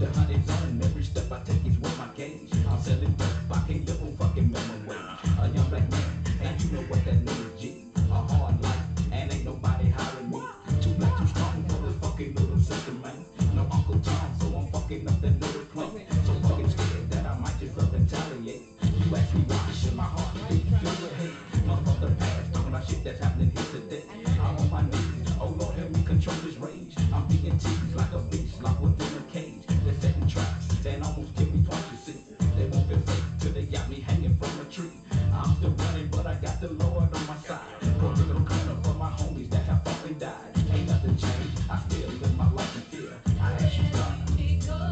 the hunting zone. Every step I take is with my gauge. I'm selling dope, I can't live on fucking minimum wage. A young black man, and you know what that means, G. A hard life, and ain't nobody hiring me. Too black, too strong for this fucking little system, man. No Uncle Tom, so I'm fucking up that little plane. So fucking scared that I might just up retaliate. You ask me why, should my heart beat filled with hate? Motherfuck the past, talking about shit that's happening here today. I'm on my knees, oh Lord, help me control this rage. I'm being teased like a beast, locked within a cage. They're setting traps, that almost killed me twice, you see. They won't feel safe till they got me hanging from a tree. I'm still running, but I got the Lord on my side. Broken little corner for my homies that have fucking died. Ain't nothing changed, I still live my life in fear. I ask you, God,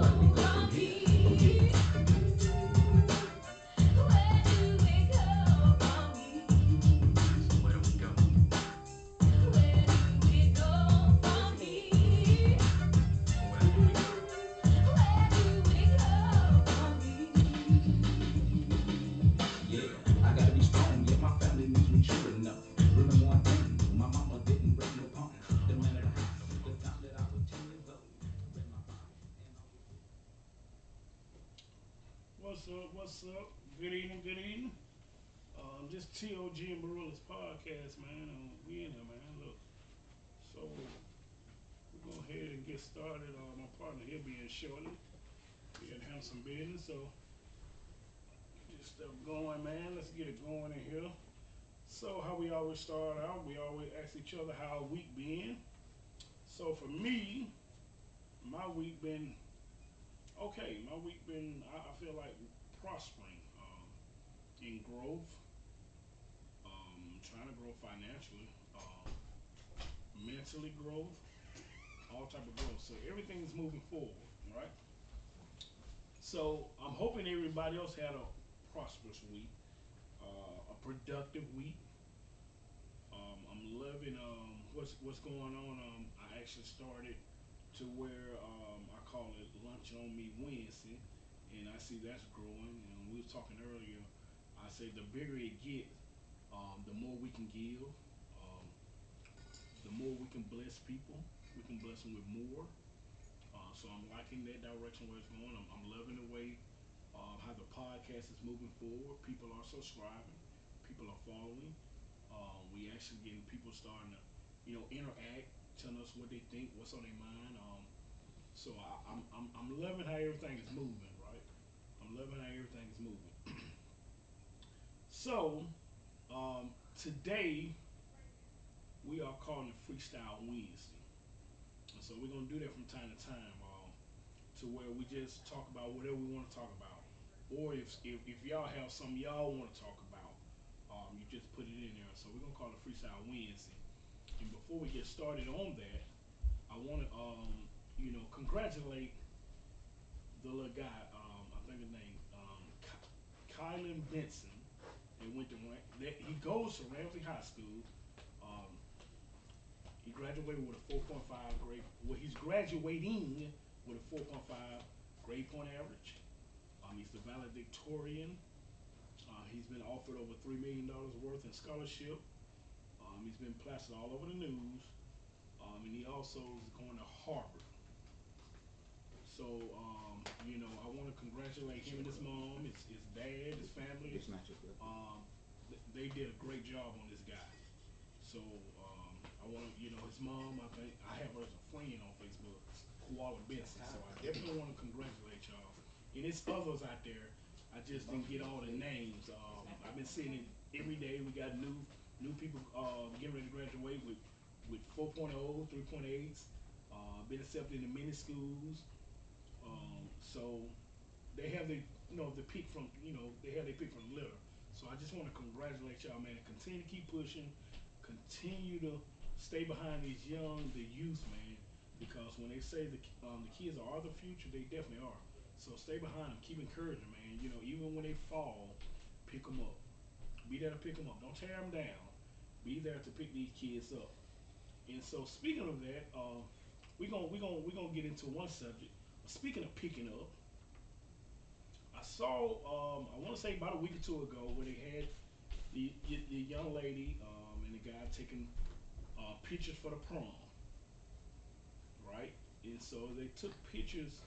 where do we go from here? Yeah, I gotta be strong, yeah, my family needs me true enough. Remember one thing, my mama didn't raise no punk. The man of the house, the time that I was 10 years old. Read my Bible and always. What's up? What's up? Good evening. Good evening. This T.O.G and Marilla's podcast, man. We in here, man. Look, so we're going ahead and get started. My partner here being shortly. We gotta have some business, so get this stuff going, man. Let's get it going in here. So how we always start out, we always ask each other how our week been. So for me, my week been okay. My week been, I feel like prospering in growth, trying to grow financially, mentally growth, all type of growth. So everything's moving forward, right? So I'm hoping everybody else had a prosperous week, a productive week. I'm loving what's going on. I actually started to where I call it Lunch on Me Wednesday, and I see that's growing. And we was talking earlier. I say the bigger it gets, the more we can give, um, the more we can bless people. We can bless them with more. So I'm liking that direction where it's going. I'm loving the way how the podcast is moving forward. People are subscribing. People are following. We actually getting people starting to, interact, telling us what they think, what's on their mind. So I'm loving how everything is moving, right? I'm loving how everything is moving. So today we are calling it Freestyle Wednesday, and so we're gonna do that from time to time, to where we just talk about whatever we want to talk about, or if y'all have something y'all want to talk about, you just put it in there. So we're gonna call it Freestyle Wednesday. And before we get started on that, I want to congratulate the little guy. I think his name Kylan Benson. They went to he goes to Ramsey High School. Um, he graduated with a 4.5 grade. Well, he's graduating with a 4.5 grade point average. He's the valedictorian. He's been offered over $3 million worth in scholarship. He's been plastered all over the news. And he also is going to Harvard. So, I want to congratulate him and his mom, his dad, his family. They did a great job on this guy. So, I want to, his mom, I think, I have her as a friend on Facebook, Koala Benson. So, I definitely want to congratulate y'all. And there's others out there. I just didn't get all the names. I've been seeing it every day. We got new people getting ready to graduate with 4.0, 3.8s. Been accepted in many schools. So they have the pick from they have their pick from the litter. So I just want to congratulate y'all, man, and continue to keep pushing, continue to stay behind the youth, man, because when they say the kids are the future, they definitely are. So stay behind them, keep encouraging, man. Even when they fall, pick them up. Be there to pick them up. Don't tear them down. Be there to pick these kids up. And so speaking of that, we're gonna get into one subject. Speaking of picking up, I saw I want to say about a week or two ago where they had the young lady and the guy taking pictures for the prom, right? And so they took pictures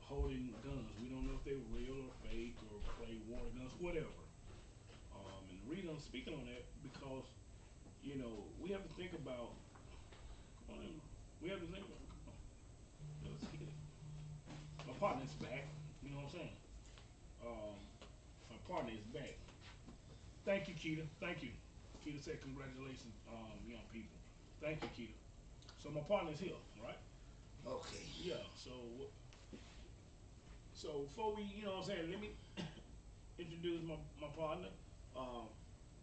holding guns. We don't know if they were real or fake or play water guns, whatever. And the reason I'm speaking on that because we have to think about. Come on, we have to think about. Come on, let's get it. My partner's back. You know what I'm saying? Um, my partner is back. Thank you, Keita. Thank you. Keita said, "Congratulations, young people." Thank you, Keita. So my partner's here, right? Okay. Yeah. So before we, what I'm saying, let me introduce my partner, um,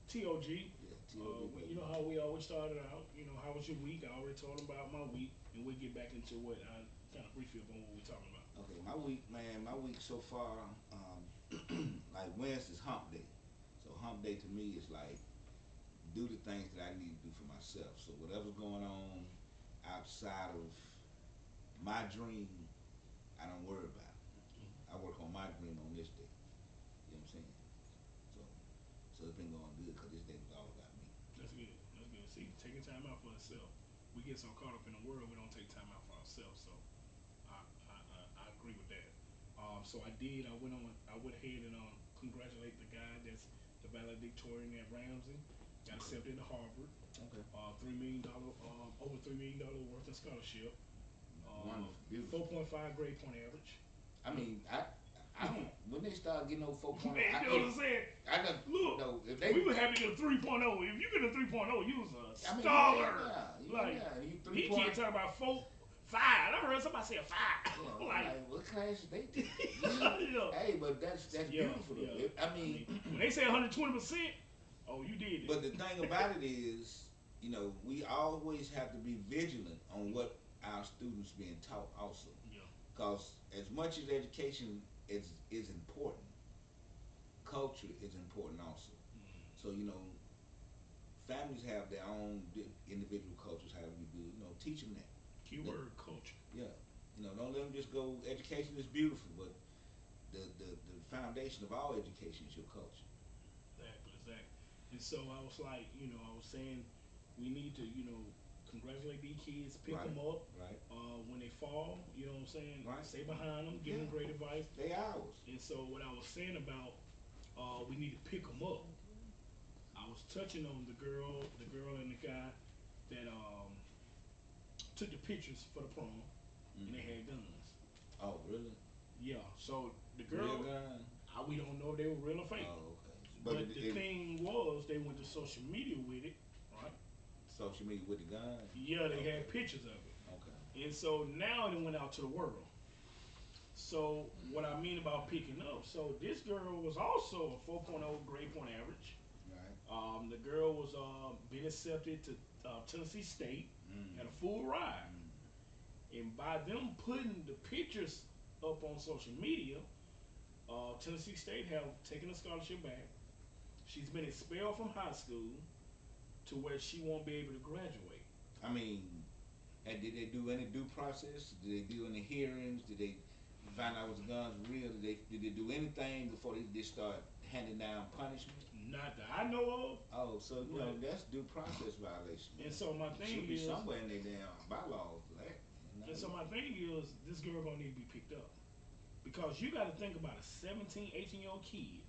T.O.G. Yeah, T.O.G. You know how we always started out. How was your week? I already told them about my week, and we'll get back into what I kind of briefly up on what we're talking about. Okay, my week, man, my week so far, like Wednesday's hump day. So hump day to me is like do the things that I need to do for myself. So whatever's going on outside of my dream, I don't worry about it. I work on my dream on this day. You know what I'm saying? So, so it's been going good because this day was all about me. That's good. That's good. See, taking time out for ourselves. We get so caught up in the world, we don't take time out for ourselves. So I agree with that. So I did. I went on. I went ahead and congratulate the guy that's the valedictorian at Ramsey. Got Okay. accepted to Harvard. Okay. $3 million, over $3 million worth of scholarship. Wonderful. Beautiful. 4.5 grade point average. I mean, I don't. When they start getting over 4.0, Man, you know what I'm saying? I don't Look, know if they. we would have to get a 3.0. If you get a 3.0, you was a I mean, scholar. Like you he 3 can't talk about 4, 5. I heard somebody say a 5. Yeah, like, what class they take? yeah. Hey, but that's Yeah, beautiful though. yeah. I mean, when they say 120%, oh, you did it. but the thing about it is, we always have to be vigilant on what our students being taught also, Yeah. because as much as education is important, culture is important also. Mm. So families have their own individual cultures. However you do, teach them that. Keyword culture. Yeah, don't let them just go. Education is beautiful, but the foundation of all education is your culture. Exactly, exactly. And so I was like, I was saying we need to, congratulate these kids, pick Right, them up right, when they fall. You know what I'm saying? right. Stay behind them, give Yeah, them great advice. they ours. And so what I was saying about we need to pick them up. I was touching on the girl and the guy that took the pictures for the prom, and they Hmm. had guns. Oh, really? Yeah. So the Real girl, gun? we don't know if they were real or fake. Oh, okay. But But the thing was, they went to social media with it, right? social media with the gun? Yeah, they Okay. had pictures of it. Okay. And so now it went out to the world. So what I mean about picking up, so this girl was also a 4.0 grade point average. Right. The girl was been accepted to Tennessee State, Mm. had a full ride. Mm. And by them putting the pictures up on social media, Tennessee State have taken a scholarship back. She's been expelled from high school to where she won't be able to graduate. I mean, did they do any due process? Did they do any hearings? Did they find out was the guns real? Did they do anything before they just start handing down punishment? Not that I know of. Oh, so Right. that's due process violation. And so my It thing should be is, somewhere in their damn bylaws for that. and so my thing is, this girl gonna need to be picked up because you got to think about a 17, 18-year-old kid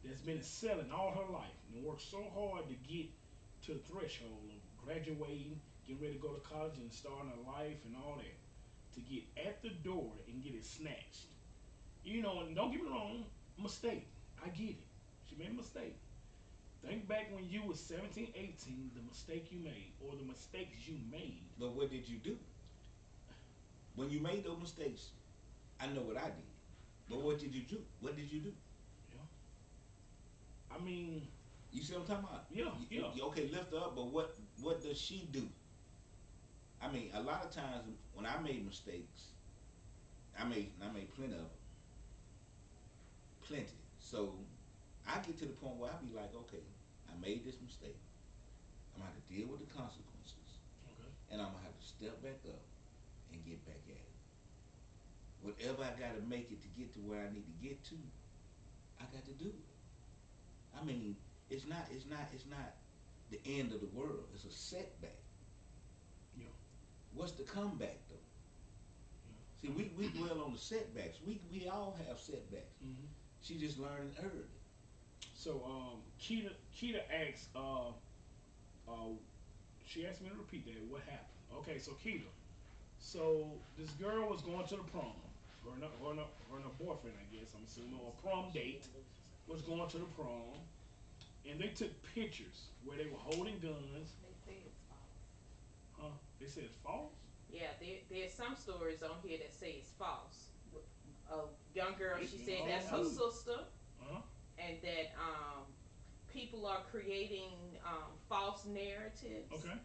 that's been selling all her life and worked so hard to get to the threshold of graduating, getting ready to go to college and starting a life and all that, to get at the door and get it snatched. And don't get me wrong, mistake. I get it. She made a mistake. Think back when you was 17, 18, the mistake you made or the mistakes you made. But what did you do? When you made those mistakes, I know what I did. But Yeah, what did you do? What did you do? yeah. I mean, You see what I'm talking about? yeah, yeah. Okay, lift her up, but what does she do? I mean, a lot of times when I made mistakes, I made plenty of them, plenty. So I get to the point where I be like, okay, I made this mistake. I'm gonna have to deal with the consequences, Okay. and I'm gonna have to step back up and get back at it. Whatever I gotta make it to get to where I need to get to, I got to do it. I mean, it's not the end of the world. It's a setback. Yeah, What's the comeback though? yeah. See, we dwell on the setbacks. We all have setbacks. Hmm. She just learned early. So Keita asked, uh, she asked me to repeat that. What happened? Okay, so Keita. So this girl was going to the prom. Her and her boyfriend, I guess, I'm assuming, or prom date, was going to the prom, and they took pictures where they were holding guns. They say it's false. Huh? They said it's false. Yeah, there's some stories on here that say it's false. A young girl, It's she been said all that's her news. sister, Uh huh. and that people are creating false narratives. Okay.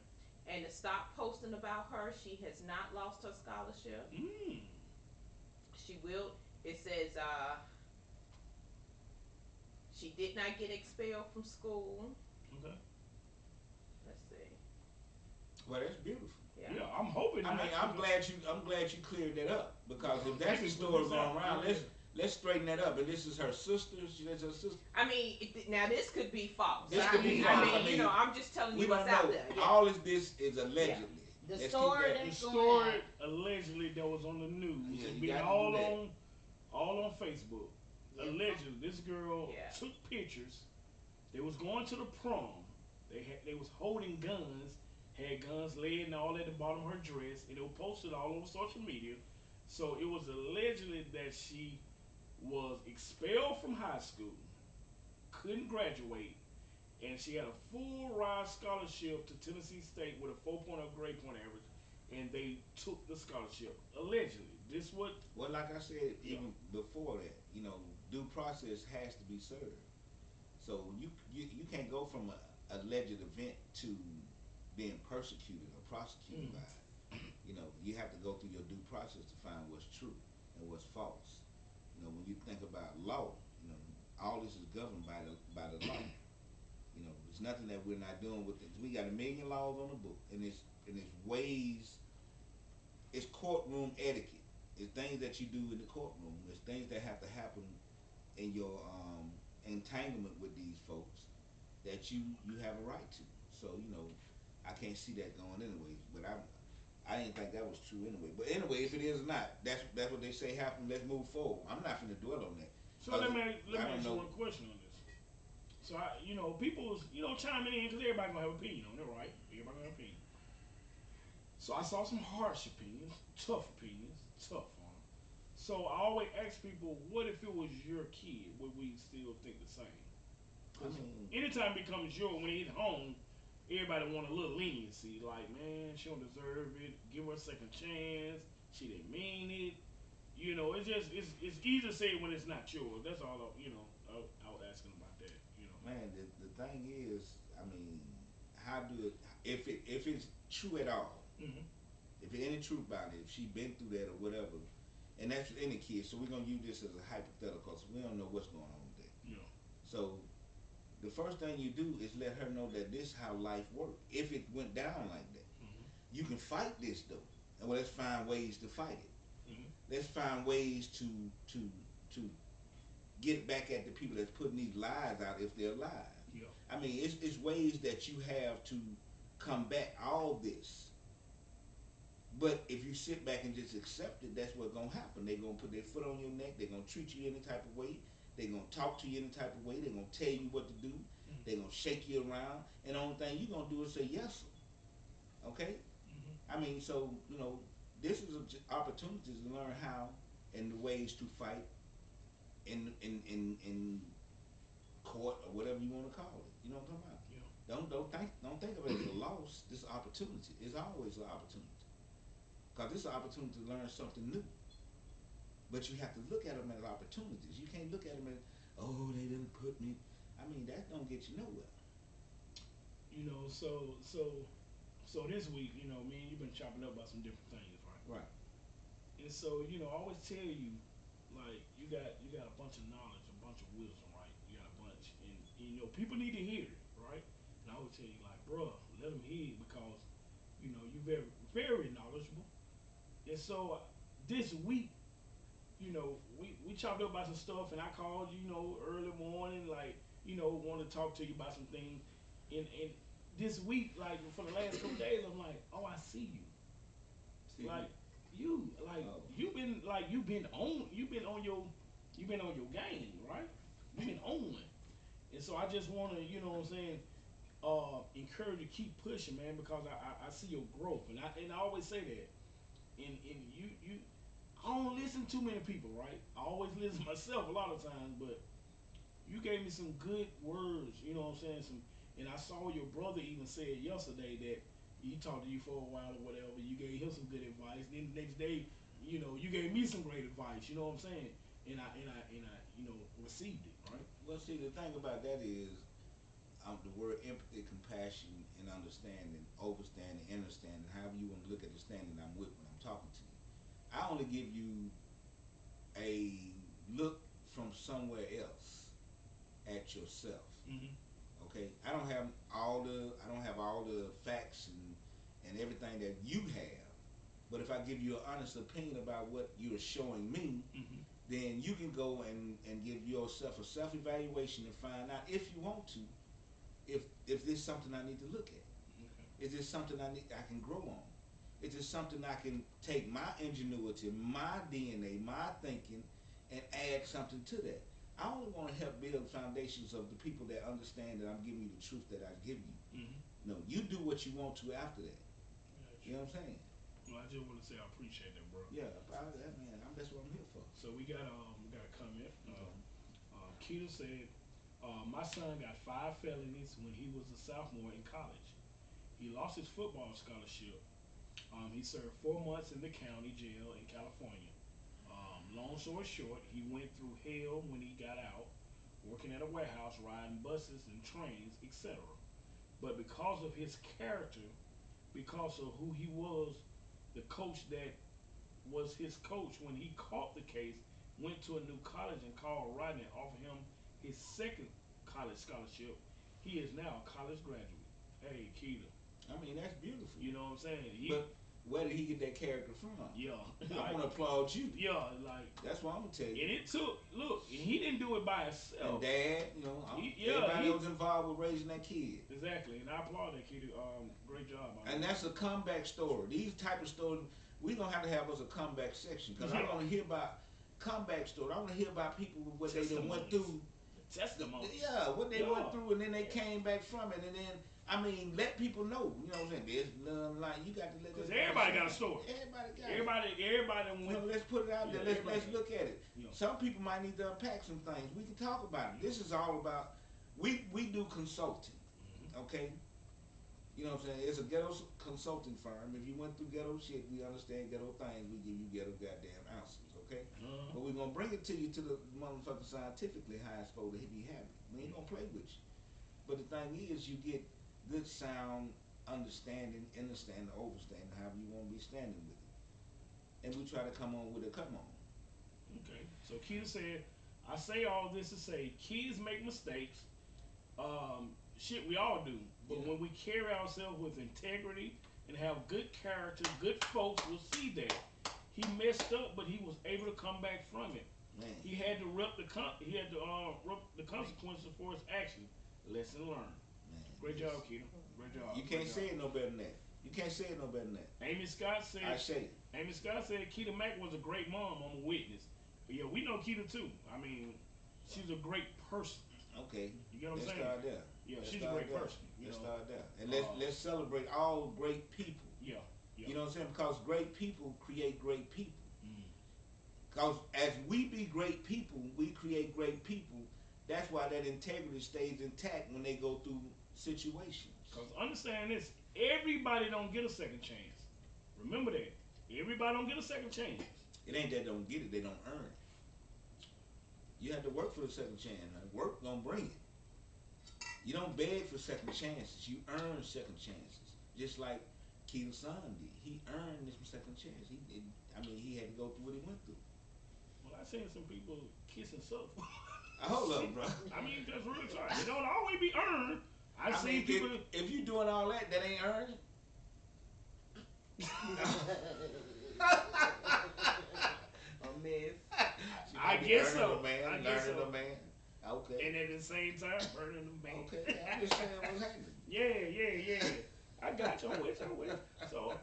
And to stop posting about her, she has not lost her scholarship. Mm. She will. It says she did not get expelled from school. Okay. Let's see. Well, that's beautiful. Yeah. Yeah, I'm hoping. I mean, not I'm glad you cleared that up because if that's Thank the you for story this going out. around, Yeah. let's straighten that up. And this is her sister. That's her sister. I mean, now this could be false. This I could be mean, false. I mean, you know, I'm just telling We you don't what's know. out there. Yeah. All of this is allegedly. The Let's keep story that. The that's going story out. allegedly that was on the news Yeah, and you been got to all do that. on Facebook. Yeah. Allegedly, this girl Yeah. took pictures. They was going to the prom. They was holding guns, had guns laid and all at the bottom of her dress, and it was posted all over social media. So it was allegedly that she was expelled from high school, couldn't graduate, and she had a full ride scholarship to Tennessee State with a 4.0 grade point average, and they took the scholarship. Allegedly, this what? Well, like I said, Yeah. even before that, due process has to be served. So you can't go from a alleged event to being persecuted or prosecuted Mm. by it. You have to go through your due process to find what's true and what's false. When you think about law, all this is governed by the law. It's nothing that we're not doing with it. We got a million laws on the book, and it's ways. It's courtroom etiquette. It's things that you do in the courtroom. It's things that have to happen in your entanglement with these folks that you have a right to. So I can't see that going anyways. But I didn't think that was true anyway. But anyway, if it is not, that's what they say happened. Let's move forward. I'm not gonna dwell on that. So let me I don't ask you know. one question on this. So people was chiming in because everybody gonna have an opinion on it, right? Everybody gonna have an opinion. So I saw some harsh opinions, tough on them. So I always ask people, what if it was your kid? Would we still think the same? I mean, Anytime it becomes yours, when it hit home, everybody want a little leniency. Like, man, she don't deserve it. Give her a second chance. She didn't mean it. It's easy to say when it's not yours. That's all. I was asking about that. man, the thing is, I mean, how do it if it's true at all? Hmm. If there's any truth about it, if she been through that or whatever, and that's with any kid. So we're gonna use this as a hypothetical, so we don't know what's going on with that. Yeah. So the first thing you do is let her know that this is how life works. If it went down like that, Hmm. you can fight this though, and well, let's find ways to fight it. Hmm. Let's find ways to get back at the people that's putting these lies out if they're alive. Yeah. I mean, it's ways that you have to combat all this. But if you sit back and just accept it, that's what's gonna happen. They're gonna put their foot on your neck. They're gonna treat you any type of way. They're gonna talk to you any type of way. They're gonna tell you what to do. Hmm. They're gonna shake you around. And the only thing you're gonna do is say yes. Okay? Hmm. I mean, so this is an opportunity to learn how and the ways to fight in court or whatever you want to call it. You know what I'm talking about? Yeah. Don't think of it as a loss. This opportunity is always an opportunity because this is an opportunity to learn something new. But you have to look at them as opportunities. You can't look at them as, oh, they didn't put me. I mean, that don't get you nowhere. So this week, me and you've been chopping up about some different things, right? Right. And so, I always tell you, like, you got a bunch of knowledge, a bunch of wisdom, right? You got a bunch, and people need to hear it, right? And I always tell you, like, bruh, let them hear it because, you're very, very knowledgeable. And so this week, we chopped up about some stuff, and I called you, early morning, like, want to talk to you about some things. And this week, like, for the last couple days, I'm like, oh, I see you. See, Like, you, like, Oh. you've been like you've been on your game, right? You've been on, and so I just want to, you know what I'm saying, encourage you to keep pushing, man, because I see your growth, and I always say that, and you I don't listen to too many people, right? I always listen myself a lot of times, but you gave me some good words, you know what I'm saying? And I saw your brother even said yesterday that he talked to you for a while or whatever. You gave him some good advice. Then the next day, you gave me some great advice. You know what I'm saying? And I received it, right? Well, see, the thing about that is, the word empathy, compassion, and understanding, overstanding, understanding, however you want to look at the standing I'm with when I'm talking to you. I only give you a look from somewhere else at yourself. Mm-hmm. Okay, I don't have all the facts and everything that you have. But if I give you an honest opinion about what you're showing me, Mm-hmm. then you can go and give yourself a self evaluation and find out if you want to, if this is something I need to look at. Okay. Is this something I can grow on? Is this something I can take my ingenuity, my DNA, my thinking, and add something to that? I only want to help build foundations of the people that understand that I'm giving you the truth that I give you. Mm-hmm. No, you do what you want to after that. Yeah, You know what I'm saying? well, I just want to say I appreciate that, bro. Yeah, man, that's what I'm here for. So we got a comment. Okay. Keita said, my son got 5 felonies when he was a sophomore in college. He lost his football scholarship. He served 4 months in the county jail in California. Long story short, he went through hell when he got out, working at a warehouse, riding buses and trains, etc. But because of his character, because of who he was, the coach that was his coach when he caught the case went to a new college and called Rodney and offered him his second college scholarship. He is now a college graduate. Hey, Keita. I mean, that's beautiful. You know what I'm saying? But where did he get that character from? Yeah. I want to applaud you. Yeah, like. That's what I'm gonna tell you. And it took, look, he didn't do it by himself. And Dad, everybody was involved with raising that kid. Exactly, and I applaud that kid. Great job. And that's a comeback story. These type of stories, we gonna have to have us a comeback section because I want to hear about comeback stories. I want to hear about people what they done went through. Testimony. Yeah, what they went through, and then they came back from it, and then let people know. You know what I'm saying? There's none like you got to let. Because everybody got a story. Everybody went. Let's put it out there. Let's look at it. Yeah. Some people might need to unpack some things. We can talk about it. This is all about. We do consulting. Mm-hmm. Okay. You know what I'm saying? It's a ghetto consulting firm. If you went through ghetto shit, we understand ghetto things. We give you ghetto goddamn answers. Okay. But we're gonna bring it to you to the motherfucking scientifically how it's supposed to be happening. We ain't gonna play with you. But the thing is, you get good sound understanding, understanding, overstanding, however you want to be standing with it. And we try to come on with a come on. Okay. So Keita said, I say all this to say kids make mistakes. Shit, we all do. But when we carry ourselves with integrity and have good character, good folks will see that. He messed up, but he was able to come back from it. Man. He had to rep the consequences for his action. Lesson learned. Man, Great job, Keita. Great job. You can't say it no better than that. You can't say it no better than that. Amy Scott said. I say it. Amy Scott said Keita Mack was a great mom. I'm a witness. But yeah, we know Keita too. I mean, she's a great person. Okay. You get what I'm saying? Start there. Yeah, let's she's a great there. person. Let's start there. And let's celebrate all great people. Yeah. You know what I'm saying? Because great people create great people. Mm. Because as we be great people, we create great people. That's why that integrity stays intact when they go through situations. Because understand this, everybody don't get a second chance. Remember that. Everybody don't get a second chance. It ain't that don't get it, they don't earn it. You have to work for the second chance. Work gonna bring it. You don't beg for second chances. You earn second chances. Just like Keita's son did. He earned this second chance. He had to go through what he went through. Well, I seen some people kiss and suck. Hold up, bro. I mean, that's real talk. It don't always be earned. I seen people. If you doing all that, that ain't earned. A mess. I guess so. I guess so. The man. Okay. And at the same time, burning the man. Okay. I'm just saying what's happening. Yeah. I got you. I'm with you. So,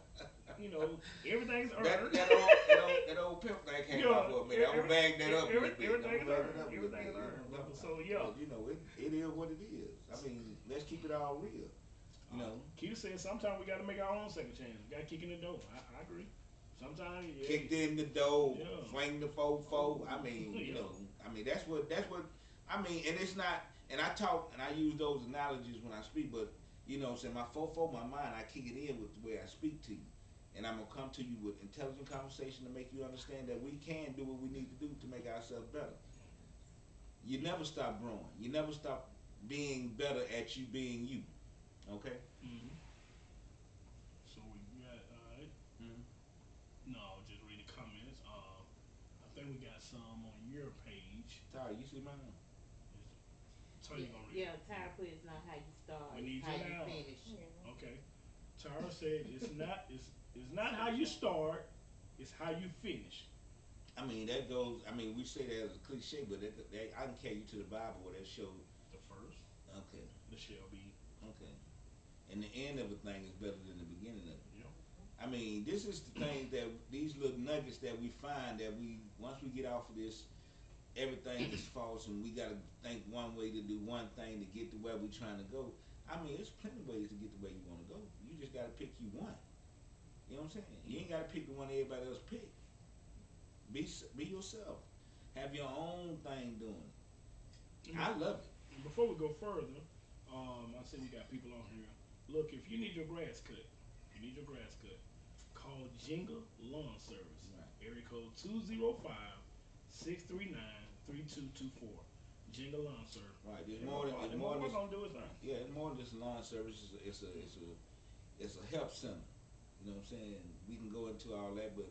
everything's earned. That old pimp that came around for a minute. I'm gonna bag that up a little bit. Everything is earned. You Everything is know earned, what I'm brother. talking So about. yeah. But, you know, it is what it is. I mean, let's keep it all real. You know, Q said sometimes we got to make our own second chance. We got to kick in the door. I agree. Sometimes, yeah. kicked in the door, Yeah. swing the fofo. I mean, you know, I mean that's what I mean, and it's not. And I talk and I use those analogies when I speak, but you know, what I'm saying my fofo, my mind, I kick it in with the way I speak to you, and I'm gonna come to you with intelligent conversation to make you understand that we can do what we need to do to make ourselves better. You never stop growing. You never stop being better at you being you. Okay. Mm-hmm. So we got, Mm-hmm. no, just read the comments. I think we got some on your page. Ty, you see mine? So you gonna read? Yeah, Tara put it's not how you start, We need it's how you you now. finish. Okay. Tara said it's not how you start, it's how you finish. I mean, that goes. I mean, we say that as a cliche, but I can carry you to the Bible where that shows. The first, Okay, the shall be. okay. And the end of a thing is better than the beginning of it. Yeah. I mean, this is the thing that these little nuggets that we find that we once we get off of this, everything is false, and we gotta think one way to do one thing to get to where we're trying to go. I mean, there's plenty of ways to get to where you want to go. You just gotta pick you one. You know what I'm saying? You ain't gotta pick the one everybody else pick. Be yourself. Have your own thing doing. I love it. Before we go further, I see we got people on here. Look, if you need your grass cut, call Jingle Lawn Service. Right. Area code 205-639-3224. Jingle Lawn Service. Right. There's Yeah, more than we're this. gonna do it now. Yeah, it's more than just a lawn service. It's a help center. You know what I'm saying? We can go into all that, but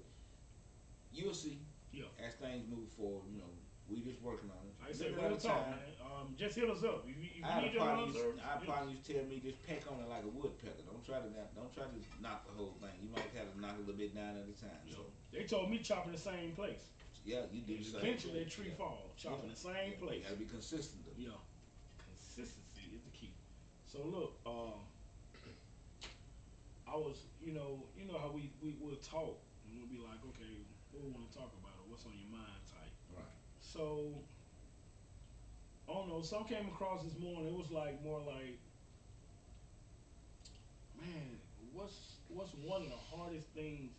you'll see Yeah. as things move forward. You know, we just working on it. Like I said, Little real at a talk, time. man. Just hit us up. If you I had need a your partner lawn service. used to tell me just peck on it like a woodpecker. Don't try to knock the whole thing. You might have to knock a little bit down at a time. Yeah. So They told me chop in the same place. yeah, you do the same. Eventually, that tree Yeah. fall. Chop in the same Yeah. place. You gotta be consistent though. Yeah. Consistency is the key. So look, I was, you know how we will talk and we'll be like, okay, what we want to talk about or what's on your mind type. Right. So I don't know. Some came across this morning. It was like more like, man, what's one of the hardest things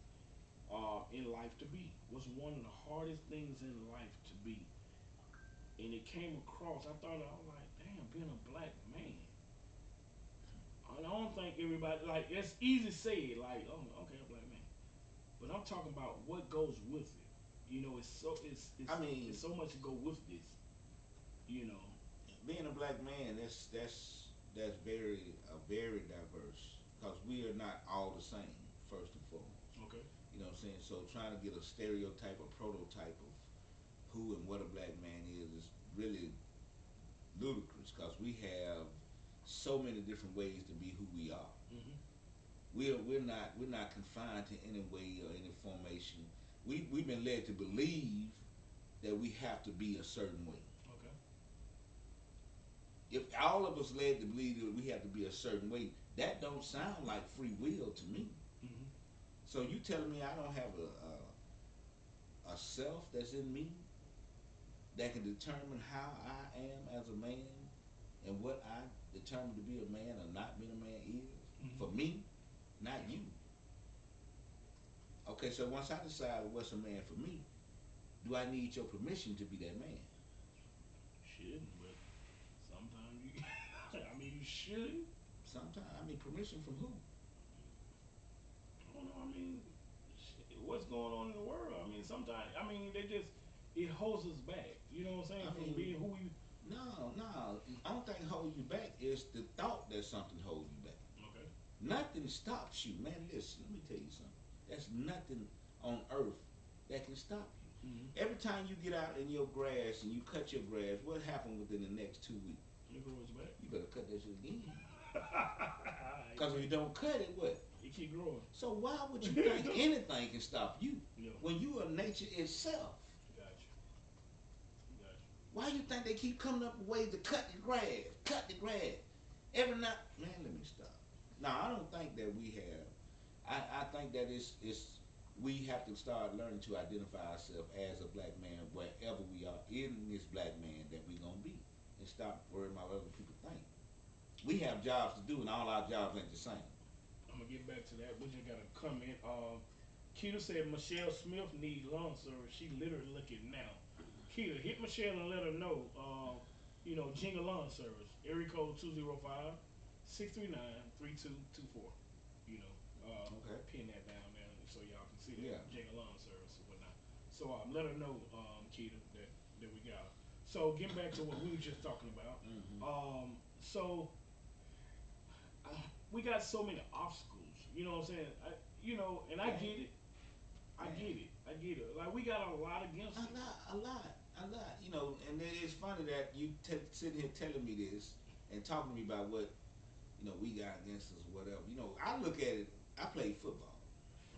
in life to be? What's one of the hardest things in life to be? And it came across. I thought I was like, damn, being a black man. I don't think everybody like it's easy to say it like, oh, okay, a black man. But I'm talking about what goes with it. You know, it's I mean, it's so much to go with this. You know. being a black man, that's very diverse because we are not all the same. First and foremost, Okay. you know what I'm saying. So trying to get a stereotype or prototype of who and what a black man is really ludicrous because we have so many different ways to be who we are. Mhm. We're not confined to any way or any formation. We've been led to believe that we have to be a certain way. Okay. If all of us led to believe that we have to be a certain way, that don't sound like free will to me. Mhm. So you telling me I don't have a self that's in me that can determine how I am as a man and what I determine to be a man or not being a man is Mhm. for me, not you. Okay, so once I decide what's a man for me, do I need your permission to be that man? Shouldn't, but sometimes you. I mean, you should. Sometimes, I mean, permission from who? I don't know. I mean, shit, what's going on in the world? I mean, sometimes. I mean, it holds us back. You know what I'm saying? I From mean, being who we. No. The only thing holding you back is the thought that something holds you back. Okay. Nothing stops you, man. Listen, let me tell you something. There's nothing on earth that can stop you. Mm-hmm. Every time you get out in your grass and you cut your grass, what happened within the next 2 weeks? It grows back. You better cut that shit again. Because if you don't cut it, what? It keep growing. So why would you think anything can stop you Yeah. when you are nature itself? Gotcha. Why you think they keep coming up with ways to cut the grass? Cut the grass. Every night, man, let me stop. No, I don't think that we have. I think that it's we have to start learning to identify ourselves as a black man wherever we are in this black man that we're gonna be, and stop worrying about what other people think. We have jobs to do, and all our jobs ain't the same. I'm gonna get back to that. We just got a comment. Keita said Michelle Smith needs lawn service. She literally looking now. Keita, hit Michelle and let her know. Jingle lawn service. Area code 205-639-3224. You know, Okay. pin that down there so y'all can see Yeah. that jingle lawn service and whatnot. So let her know, Keita, that we got her. So getting back to what we were just talking about. So we got so many obstacles. You know what I'm saying? And I get it. I Man. get it. I get it. Like we got a lot against it. A lot. And it's funny that you sitting here telling me this and talking to me about what we got against us or whatever. I look at it. I played football.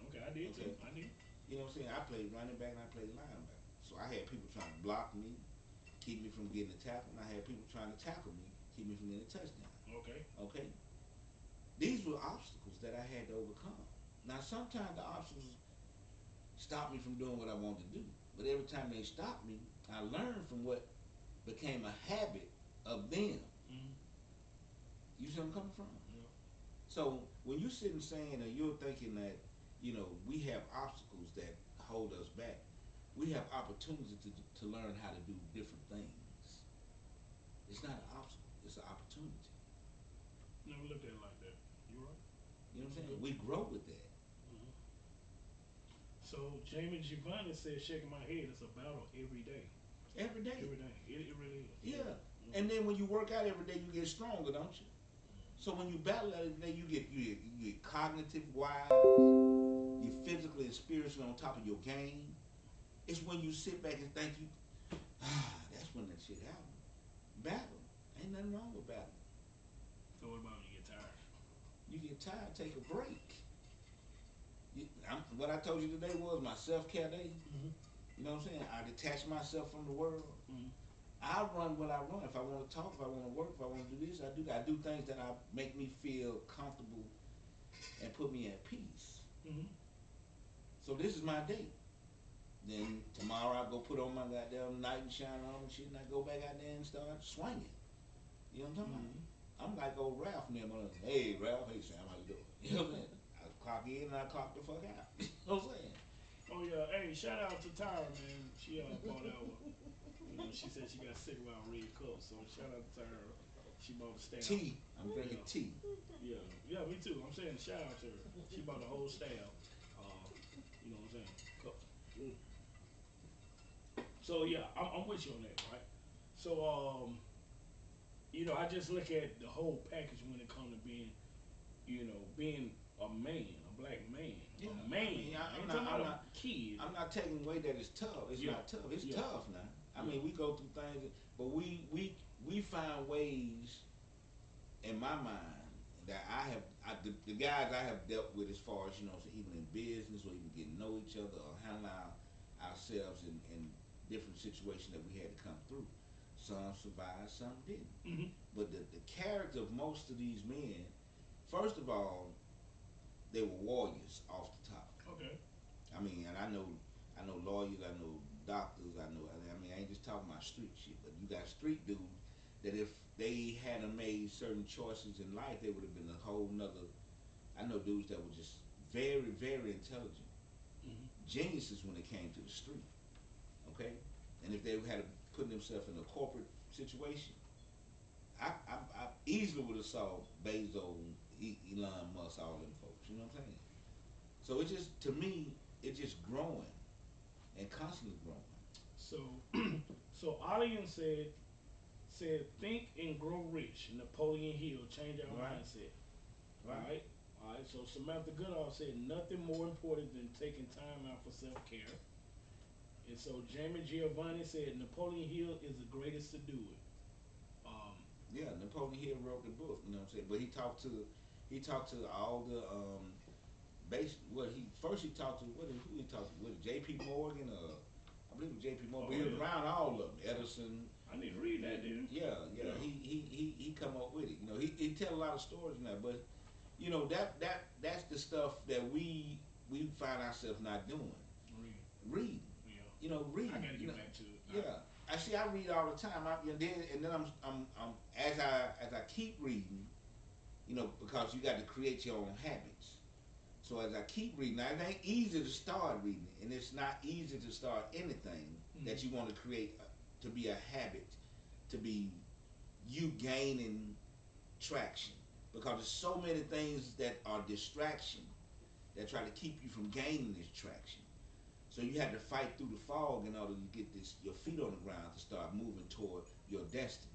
Okay, I did Okay. too. I did. You know what I'm saying? I played running back and I played linebacker. So I had people trying to block me, keep me from getting a tackle, and I had people trying to tackle me, keep me from getting a touchdown. Okay. Okay? These were obstacles that I had to overcome. Now sometimes the obstacles stop me from doing what I wanted to do. But every time they stopped me, I learned from what became a habit of them. Mm-hmm. You see where I'm coming from? Yeah. So when you're sitting saying or you're thinking that, we have obstacles that hold us back, we have opportunities to learn how to do different things. It's not an obstacle, it's an opportunity. Never looked at it like that. You right? You know what I'm saying? We grow with that. Mm-hmm. So Jamie Giovanni said, shaking my head, it's a battle every day. Every day. Every day. It really is. Yeah. Mm-hmm. And then when you work out every day, you get stronger, don't you? So when you battle every day, you get cognitive wise, you physically and spiritually on top of your game. It's when you sit back and think that's when that shit happens. Battle. Ain't nothing wrong with battle. So what about when you get tired? You get tired, take a break. What I told you today was my self-care day. Mm-hmm. You know what I'm saying? I detach myself from the world. Mm-hmm. I run what I run. If I want to talk, if I want to work, if I want to do this, I do that. I do things that make me feel comfortable and put me at peace. Mm-hmm. So this is my day. Then tomorrow I go put on my goddamn knight and shine on and shit, and I go back out there and start swinging. You know what I'm talking about? I'm like old Ralph and them. Hey Ralph, hey Sam, how you doing? You know what I'm saying? I clock in and I clock the fuck out. You know what I'm saying? Oh yeah, hey, shout out to Tyra, man. She bought our, she said she got sick around red cup, so shout out to Tyra. She bought the staff. Tea. I'm drinking tea. Yeah, me too. I'm saying shout out to her. She bought the whole staff. You know what I'm saying? Cups. So yeah, I'm with you on that, right? So I just look at the whole package when it comes to being a man, a black man, Yeah, a man. I'm talking about not, a kid. I'm not taking away that it's tough. It's not tough. It's tough now. I mean, we go through things, but we find ways in my mind that the guys I have dealt with as far as so even in business or even getting to know each other or handling ourselves in different situations that we had to come through. Some survived, some didn't. Mm-hmm. But the character of most of these men, first of all, they were warriors off the top. Okay. I mean, and I know lawyers, I know doctors, I mean, I ain't just talking about street shit, but you got street dudes that if they hadn't made certain choices in life, they would have been a whole nother. I know dudes that were just very, very intelligent, geniuses when it came to the street. Okay, and if they had put themselves in a corporate situation, I easily would have saw Bezos, Elon Musk, all them folks. You know what I'm saying? So it just, to me, it's just growing and constantly growing. So, so Alien said, think and grow rich. Napoleon Hill, change our Right. mindset. Right. All right. So Samantha Goodall said, nothing more important than taking time out for self-care. And so Jamie Giovanni said, Napoleon Hill is the greatest to do it. Yeah, Napoleon Hill wrote the book. You know what I'm saying? But he talked to all the he talked to who he talked to? J.P. Morgan or I believe it was J.P. Morgan. But he was around all of them. Edison. I need to read that, dude. Yeah. He come up with it. He tell a lot of stories now, but that's the stuff that we we find ourselves not doing. Reading. Reading. Yeah. You know, reading. I gotta You get know, back to it. yeah. Actually, I read all the time. And then I'm as I keep reading, you know, because you got to create your own habits. So as I keep reading, now it ain't easy to start reading, and it's not easy to start anything that you want to create to be a habit, to be you gaining traction. Because there's so many things that are distraction that try to keep you from gaining this traction. So you had to fight through the fog in order to get your feet on the ground to start moving toward your destiny.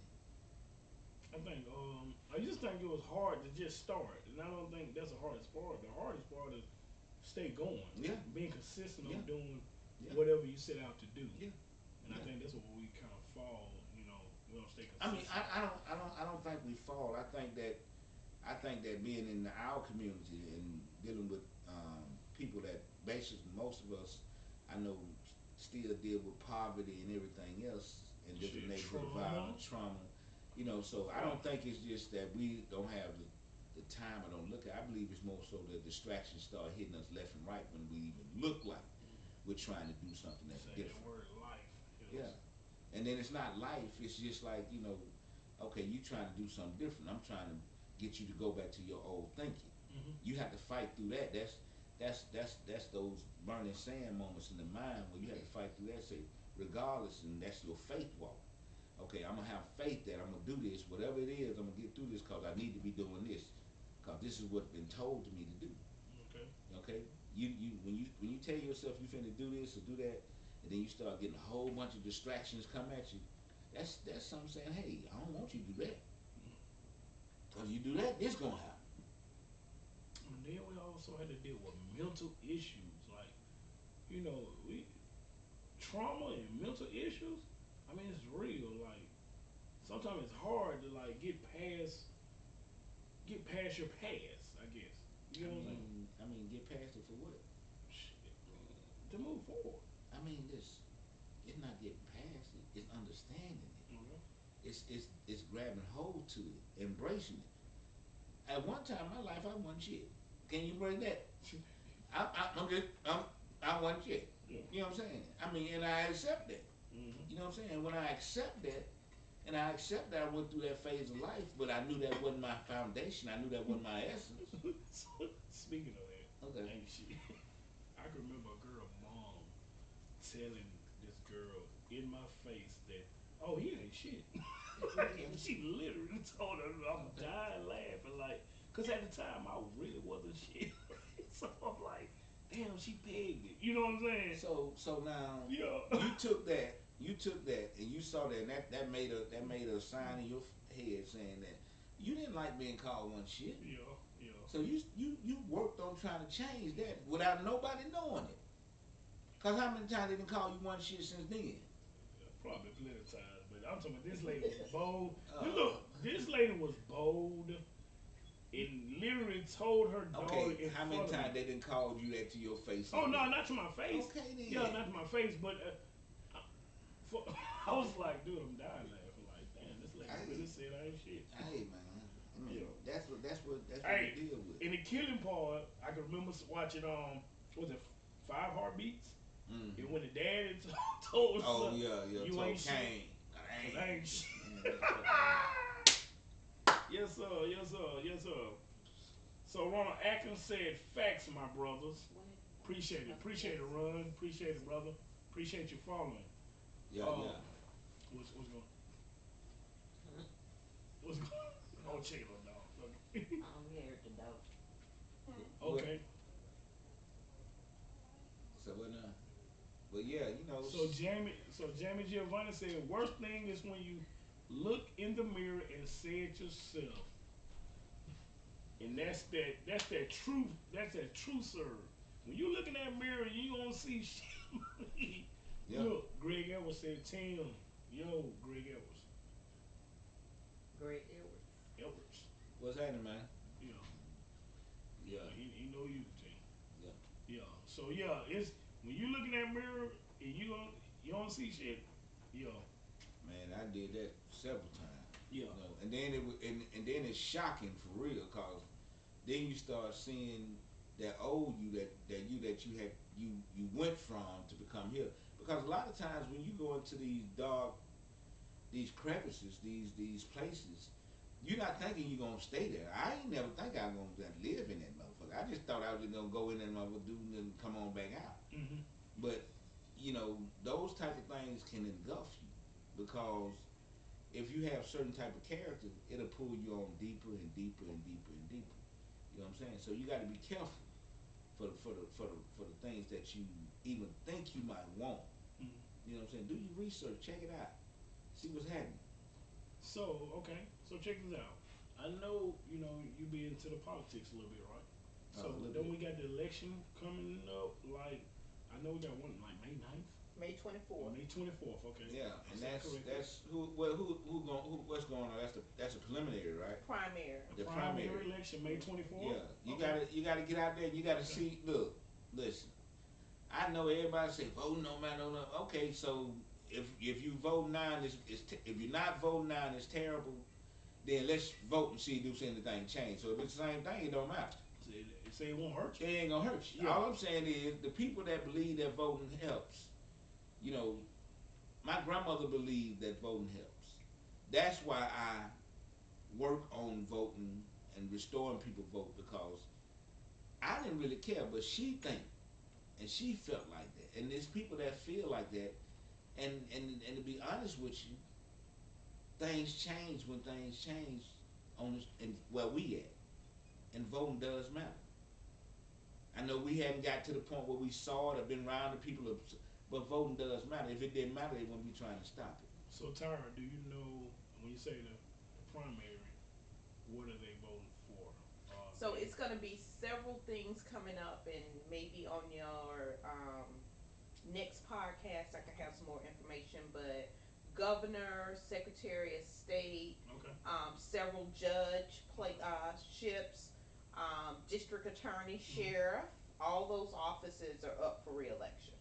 I just think it was hard to just start, and I don't think that's the hardest part. The hardest part is stay going, Yeah, being consistent yeah, on doing yeah, whatever you set out to do. yeah, And I yeah. think that's what we kind of fall. You know, we don't stay I mean, consistent. I don't think we fall. I think that being in our community and dealing with people that basically most of us, I know, still deal with poverty and everything else and different Shit, neighborhood trauma. violence, trauma. You know, so I don't think it's just that we don't have the time or don't look at. I believe it's more so that distractions start hitting us left and right when we even look like we're trying to do something that's Say that different. word life. Yeah. And then it's not life. It's just like, you know, okay, you trying to do something different. I'm trying to get you to go back to your old thinking. Mm-hmm. You have to fight through that. That's those burning sand moments in the mind where you have to fight through that. Say, regardless, and that's your faith walk. Okay, I'm gonna have faith that I'm gonna do this, whatever it is. I'm gonna get through this because I need to be doing this, because this is what's been told to me to do. Okay. Okay, when you tell yourself you finna do this or do that, and then you start getting a whole bunch of distractions come at you, that's something saying, hey, I don't want you to do that. Cause you do that, this gonna happen. And then we also had to deal with mental issues, like we trauma and mental issues. I mean, it's real. Like sometimes it's hard to like get past your past. I guess you know what I'm saying. I mean, get past it for what? Shit, man, to move forward. I mean, it's not getting past it. It's understanding it. Okay. It's grabbing hold to it, embracing it. At one time in my life, I wasn't shit. Can you bring that? I'm just I wasn't shit. Yeah. You know what I'm saying? I mean, and I accept that. Mm-hmm. You know what I'm saying? When I accept that, and I accept that I went through that phase of life, but I knew that wasn't my foundation. I knew that wasn't my essence. Speaking of that, Okay. ain't shit. I can remember a girl mom telling this girl in my face that, oh, he ain't shit. She literally told her, I'm Okay. dying laughing, like, cause at the time I really wasn't shit. So I'm like, damn, she pegged it. You know what I'm saying? So now Yeah. you took that, and you saw that, and that made a sign in your head saying that you didn't like being called one shit. Yeah, yeah. So you worked on trying to change that without nobody knowing it. Cause how many times they didn't call you one shit since then? Probably plenty of times, but I'm talking about this lady was bold. Uh, This lady was bold and literally told her daughter okay, in how many front of times me. they didn't call you that to your face? Oh either? no, not to my face. Okay then. Yeah, not to my face, but for, I was like, dude, I'm dying laughing. Like, damn, this lady really said I ain't shit. Hey man, I mean Yeah. that's what Hey, we deal with. in the killing part, I can remember watching was it Five Heartbeats? And when the dad had told his Oh son, yeah, you so ain't shit. Kane. 'Cause I ain't shit. Man, Yes sir, yes sir, yes sir. So Ronald Atkins said, "Facts, my brothers. Appreciate it, Ron. Appreciate it, brother. Appreciate you following. yeah, Um, yeah. what's going? What's going? Oh, check it out, dog. Okay. We heard the dog. Okay. So what now? But yeah, you know. So Jamie Giovanni said, worst thing is when you look in the mirror and say it yourself, and that's that true serve. When you look in that mirror, you don't see shit. Yeah. Look, Greg Edwards said, Tim, yo, Greg Edwards. Great Edwards. Edwards. What's happening, man? Yeah. Yeah, Yeah, he know you, Tim. yeah. Yeah. So yeah, it's when you look in that mirror and you don't see shit. Yeah. Man, I did that several times. Yeah. You know, and then and then it's shocking for real, cause then you start seeing that old you that you went from to become here. Because a lot of times when you go into these dark, these crevices, these places, you're not thinking you're gonna stay there. I ain't never think I'm gonna live in that motherfucker. I just thought I was just gonna go in there and motherfucker do and come on back out. Mm-hmm. But you know, those type of things can engulf you because if you have certain type of character, it'll pull you on deeper and deeper and deeper and deeper. You know what I'm saying? So you got to be careful for the things that you even think you might want. Mm-hmm. You know what I'm saying? Do your research, check it out, see what's happening. So okay, so check this out. I know you be into the politics a little bit, right? So A little then bit. we got the election coming up. Like I know we got one like May 9th, May 24th. May 24th. Okay. Yeah, and That's correct. that's what's going on. That's a preliminary, right? Primary. The The primary primary. election May 24th. Yeah, Okay. you gotta get out there. You gotta Okay. see. Look, listen. I know everybody say vote no matter no. Okay, so if you vote nine if you're not voting nine it's terrible. Then let's vote and see if anything change. So if it's the same thing, it don't matter. Say it won't hurt It you. ain't gonna hurt you. Yeah. All I'm saying is the people that believe that voting helps. You know, my grandmother believed that voting helps. That's why I work on voting and restoring people vote because I didn't really care, but she think and she felt like that. And there's people that feel like that. And to be honest with you, things change when things change on this, and where we at. And voting does matter. I know we hadn't got to the point where we saw it or been around the people, but voting does matter. If it didn't matter, they wouldn't be trying to stop it. So Tyra, do you know when you say the primary, what are they voting for? So it's going to be several things coming up, and maybe on your next podcast, I can have some more information. But governor, secretary of state, Okay. several judge ships, district attorney, sheriff, all those offices are up for reelection.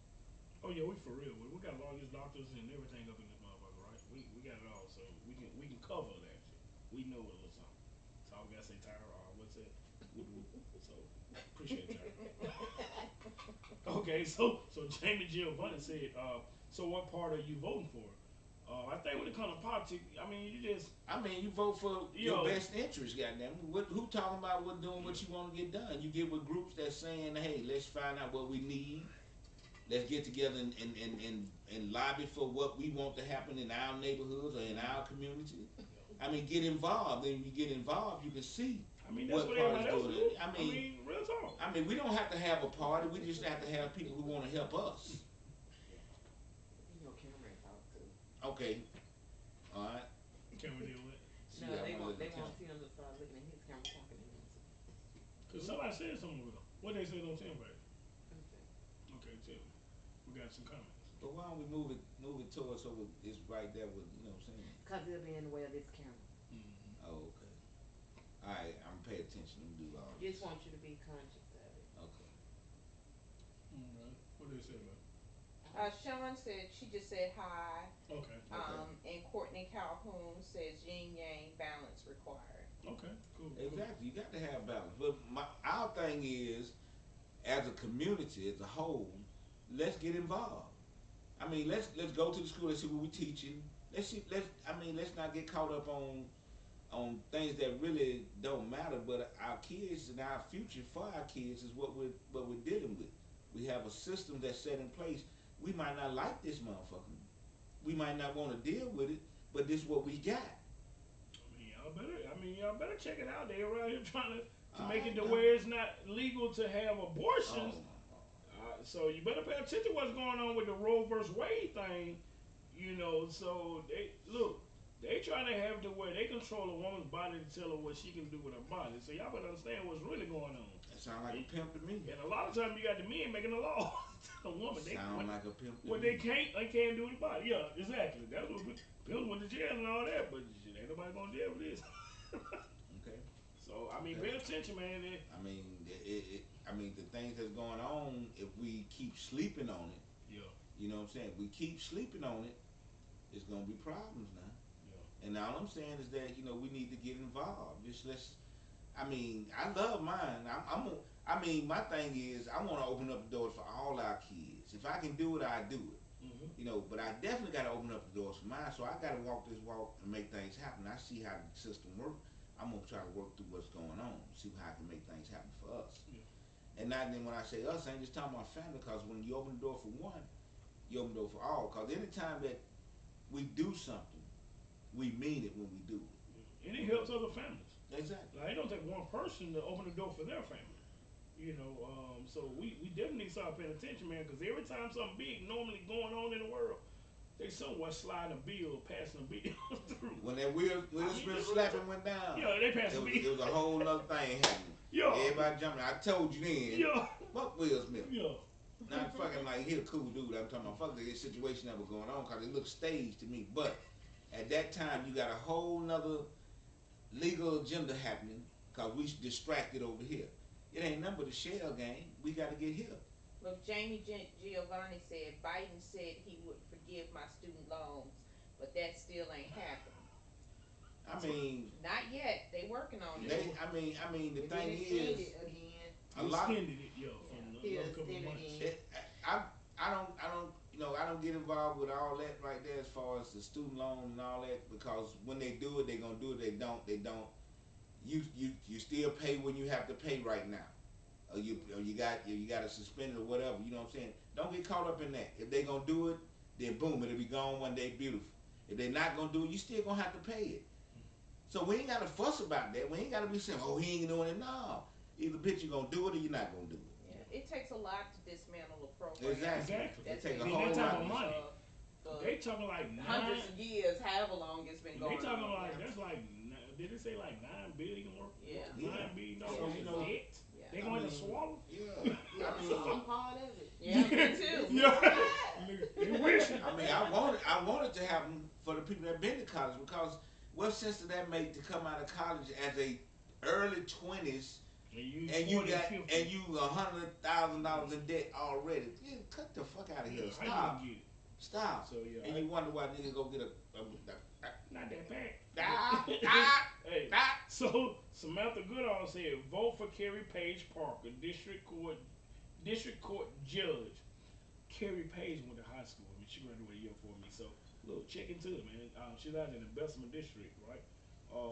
Oh yeah, we for real. We got lawyers, doctors, and everything up in this motherfucker, right? We got it all, so we can cover that shit. We know a little something. So I gotta say, Tyra, what's it? Whoop, whoop. So appreciate it, Tyra. Okay, so Jamie Giovanni said, so what part are you voting for? I think when it comes to politics, I mean, you just I mean, you vote for Yo. your best interest, goddamn. Who talking about what doing what you want to get done? You get with groups that's saying, hey, let's find out what we need. Let's get together and lobby for what we want to happen in our neighborhoods or in our community. I mean, get involved. And when you get involved, you can see I mean, that's what party's everybody else doing. do. I mean, real talk. I mean, we don't have to have a party. We just have to have people who want to help us. You know, Cameron talk too. Okay. All right. Can we deal with it? See, No, I they wanna want look at him Tim. to start looking at his camera talking to him. Cause somebody said something with them. What they said on Tim page? Okay. Okay, tell me. We got some comments. But why don't we move it towards so it's right there with what I'm saying? Cause he'll be in the way of this camera. Mm-hmm. Oh, okay. All right, I'm pay attention. Let me do all this. Just want you to be conscious of it. Okay. Alright. What they say about? Sean said she just said hi. Okay. And Courtney Calhoun says yin yang balance required. Okay. Cool. Exactly. You got to have balance. But our thing is, as a community, as a whole, let's get involved. I mean, let's go to the school. Let's see what we're teaching. Let's not get caught up on things that really don't matter. But our kids and our future for our kids is what we're dealing with. We have a system that's set in place. We might not like this motherfucker. We might not want to deal with it, but this is what we got. Y'all better check it out. They around here trying to make it to know. where it's not legal to have abortions. Oh. So you better pay attention to what's going on with the Roe versus Wade thing. So they trying to have the way they control a woman's body to tell her what she can do with her body. So y'all better understand what's really going on. That sound like a pimp to me. And a lot of times you got the men making the law. The woman, Sound like a pimp to what me. they can't do with the body. Yeah, exactly. That's what pills went to jail and all that, but shit, ain't nobody going to jail for this. Okay. So Okay. pay attention, man. I mean, the things that's going on. If we keep sleeping on it, Yeah. you know what I'm saying. If we keep sleeping on it, it's gonna be problems now. Yeah. And all I'm saying is that we need to get involved. I love mine. I mean, my thing is, I want to open up the doors for all our kids. If I can do it, I do it. Mm-hmm. You know, but I definitely got to open up the doors for mine. So I got to walk this walk and make things happen. I see how the system works. I'm gonna try to work through what's going on, see how I can make things happen for us. Yeah. And not then when I say us, I ain't just talking about family. Because when you open the door for one, you open the door for all. Because anytime that we do something, we mean it when we do it. And it helps other families. Exactly. Like, it don't take one person to open the door for their family. So we definitely need to start paying attention, man, because every time something big normally going on in the world, they somewhat sliding a bill, passing a bill through. When that Will Smith slapping went down, Yeah, they passed a bill. it was a whole other thing happening. Yeah. Everybody jumping. I told you then. Yeah. Fuck Will Smith. Yeah. Not fucking like he a cool dude. I'm talking about fuck the situation that was going on because it looked staged to me. But at that time, you got a whole nother legal agenda happening because we distracted over here. It ain't nothing but a shell game. We got to get here. Look, Jamie Giovanni said Biden said he would forgive my student loans, but that still ain't happened. I mean, Not yet. They working on they. it. I mean, the It thing been extended is, again. a lot. Extended it, yo, for Yeah. another couple of Extended months. again. I don't, I don't get involved with all that right there as far as the student loan and all that because when they do it, they gonna do it. They don't. You still pay when you have to pay right now. You got to suspend it or whatever. You know what I'm saying? Don't get caught up in that. If they gonna do it, then boom, it'll be gone one day, beautiful. If they not gonna do it, you still gonna have to pay it. So we ain't gotta fuss about that. We ain't gotta be saying, oh, he ain't doing it. No, either bitch you gonna do it or you're not gonna do it. Yeah, it takes a lot to dismantle a program. Exactly. Exactly. It takes a And whole they talking lot. money. For They talking like hundreds of years, however long it's been They going talking on. like that's like did they say like 9 billion worth? Yeah. $9 billion So, you know, debt. Yeah. They going to swallow. Yeah. Yeah, I mean, I'm part of it. Yeah, me too. Yeah. You wishing. I mean, I want it to happen for the people that been to college because what sense does that make to come out of college as a early 20s and you got 50. and you $100,000 in debt already? Yeah, cut the fuck out of here! I Stop! didn't get it. Stop! So yeah. And you wonder why niggas go get a Not that bad. Hey, ah. so Samantha Goodall said, vote for Carrie Page Parker, District Court Judge. Carrie Page went to high school. I mean, she graduated a year before me. So look, check into it, man. She's out in the Bessemer District, right?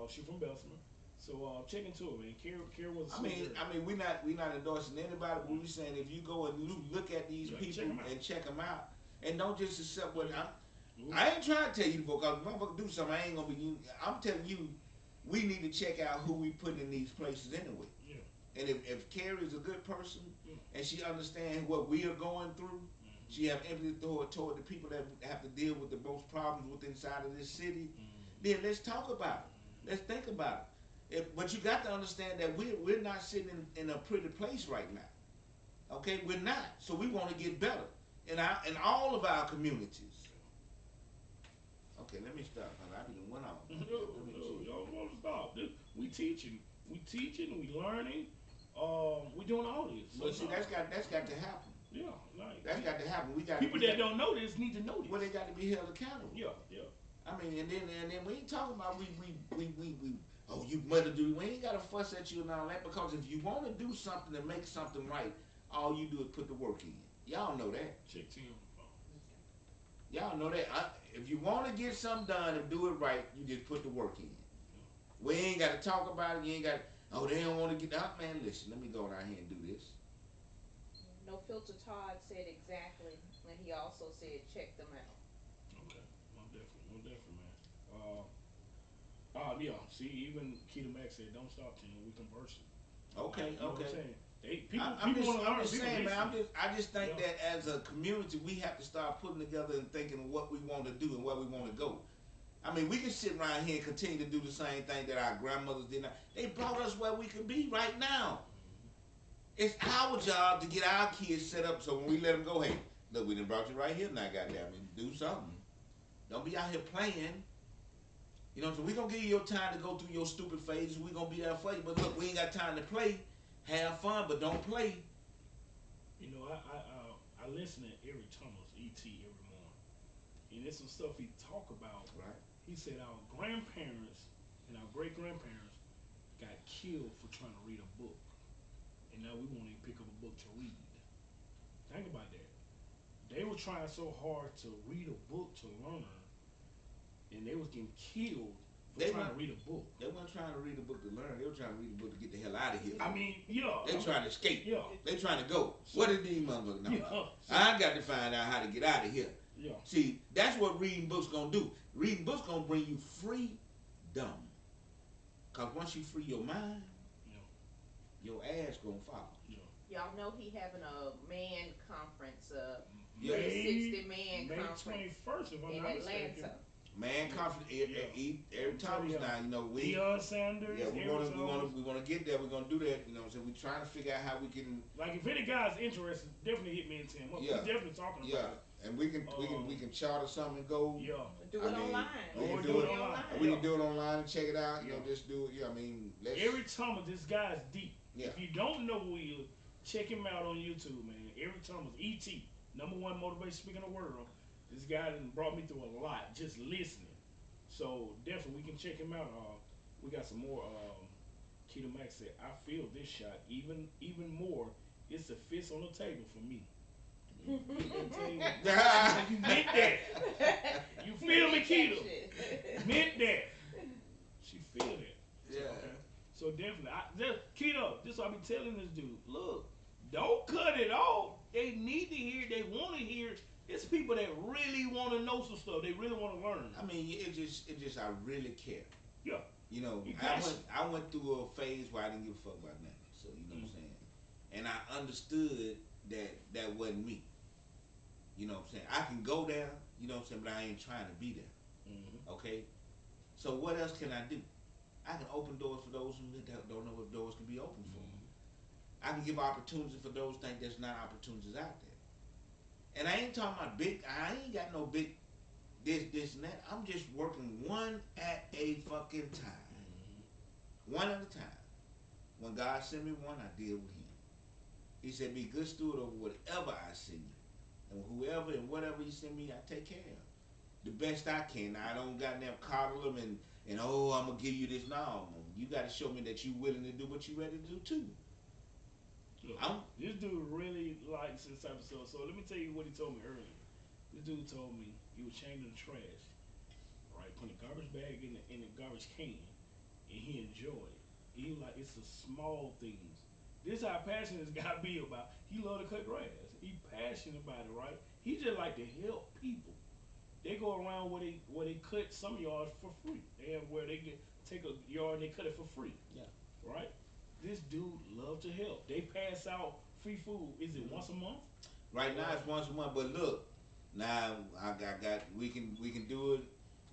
She's from Bessemer. So check into it, man. Carrie was. I mean, we not endorsing anybody, but we saying if you go and look at these people and check them out, and don't just accept what I ain't trying to tell you to vote because motherfucker do something. I ain't gonna be. I'm telling you, we need to check out who we put in these places anyway. Yeah. And if Carrie's a good person and she understands what we are going through, she have empathy toward the people that have to deal with the most problems within inside of this city. Then let's talk about it. Let's think about it. But you got to understand that we're not sitting in a pretty place right now. Okay, we're not. So we want to get better in all of our communities. Okay, let me stop. I didn't went off. Y'all want to stop. We teaching, we learning. We doing all this. But see, that's got to happen. Yeah, like That's got to happen. We got people that don't know this need to know this. Well, they got to be held accountable. Yeah. I mean, and then we ain't talking about we oh you mother do. We ain't got to fuss at you and all that because if you want to do something and make something right, all you do is put the work in. Y'all know that. Check T on the phone. Y'all know that. If you want to get something done and do it right, you just put the work in. We ain't got to talk about it. You ain't got. Oh, they don't want to get out, man. Listen, let me go down here and do this. No Filter Todd said exactly, and he also said check them out. Okay, most definitely, man. Yeah. See, even Keita Mack said, "Don't stop till we conversing." Okay, you know okay. What I'm saying? People I'm want to learn. just saying, man. I just think Yeah. that as a community, we have to start putting together and thinking of what we want to do and where we want to go. I mean, we can sit around here and continue to do the same thing that our grandmothers did. They brought us where we could be right now. It's our job to get our kids set up so when we let them go, hey, look, we done brought you right here now, goddamn it, do something. Don't be out here playing. You know, so we gonna give you your time to go through your stupid phases. We gonna be there for you. But look, we ain't got time to play. Have fun, but don't play. You know, I listen to Eric Thomas, ET, every morning, and there's some stuff he talk about. Right. He said our grandparents and our great grandparents got killed for trying to read a book. and now we won't even pick up a book to read. Think about that. They were trying so hard to read a book to learn, and they was getting killed for They trying to weren't. read a book. They weren't trying to read a book to learn. They were trying to read a book to get the hell out of here. I mean, yeah, They trying to escape. yeah, They trying to go. So- What did these motherfuckers know? yeah, so- I got to find out how to get out of here. yeah. See, that's what reading books gonna do. Reading books gonna bring you freedom. Cause once you free your mind, Yeah. your ass gonna follow. Y'all know he having a man conference, Yeah. 360 man May conference 21st, if I'm in not mistaken. Atlanta. Man, confidence. Every time Yeah. now, you know we. Deion Sanders. Yeah, Aaron Jones. we wanna get there. We're gonna do that. You know, so we're trying to figure out how we can. Like if any guy's interested, definitely hit me and Tim. We're Yeah. definitely talking Yeah, about and we can charter something and go. it. Yeah. Do I it mean, online. we can Or do it online. We can do it online and check it out. You know, Yeah. just do it. Yeah, I mean, let's. Every Thomas, this guy's deep. Yeah. If you don't know who he is, check him out on YouTube, man. Every Thomas, ET, #1 motivation speaker in the world. This guy done brought me through a lot just listening. So definitely we can check him out. We got some more. Keto Max said, "I feel this shot even more. It's a fist on the table for me." You meant that. You feel me, Keto? Meant that. She feel that. Yeah. Okay. So definitely, Keto. This is what I be telling this dude. Look, don't cut it off. They need to hear. They want to hear. It's people that really want to know some stuff. They really want to learn. I mean, it just I really care. Yeah. You know, You I passionate. went through a phase where I didn't give a fuck about nothing. So you know what I'm saying, and I understood that wasn't me. You know what I'm saying? I can go there. You know what I'm saying, but I ain't trying to be there. Mm-hmm. Okay. So what else can I do? I can open doors for those who don't know what doors can be open for. I can give opportunities for those things there's not opportunities out there. And I ain't talking about big. I ain't got no big this and that. I'm just working one at a fucking time. One at a time. When God sent me one, I deal with him. He said, be good steward over whatever I send you. And whoever and whatever he send me, I take care of. The best I can. Now, I don't got them coddle them and oh, I'm going to give you this. No, you got to show me that you willing to do what you ready to do too. Look, I'm- this dude really likes this type of stuff. So let me tell you what he told me earlier. This dude told me he was changing the trash, right? Putting a garbage bag in the garbage can, and he enjoyed it. He like it's the small things. This how passionate this guy be about. He love to cut grass. He passionate about it, right? He just like to help people. They go around where they cut some yards for free. They have where they take a yard and they cut it for free. Yeah. Right? This dude love to help. They pass out free food. Is it once a month? Right now it's once a month, but look, now I got we can do it.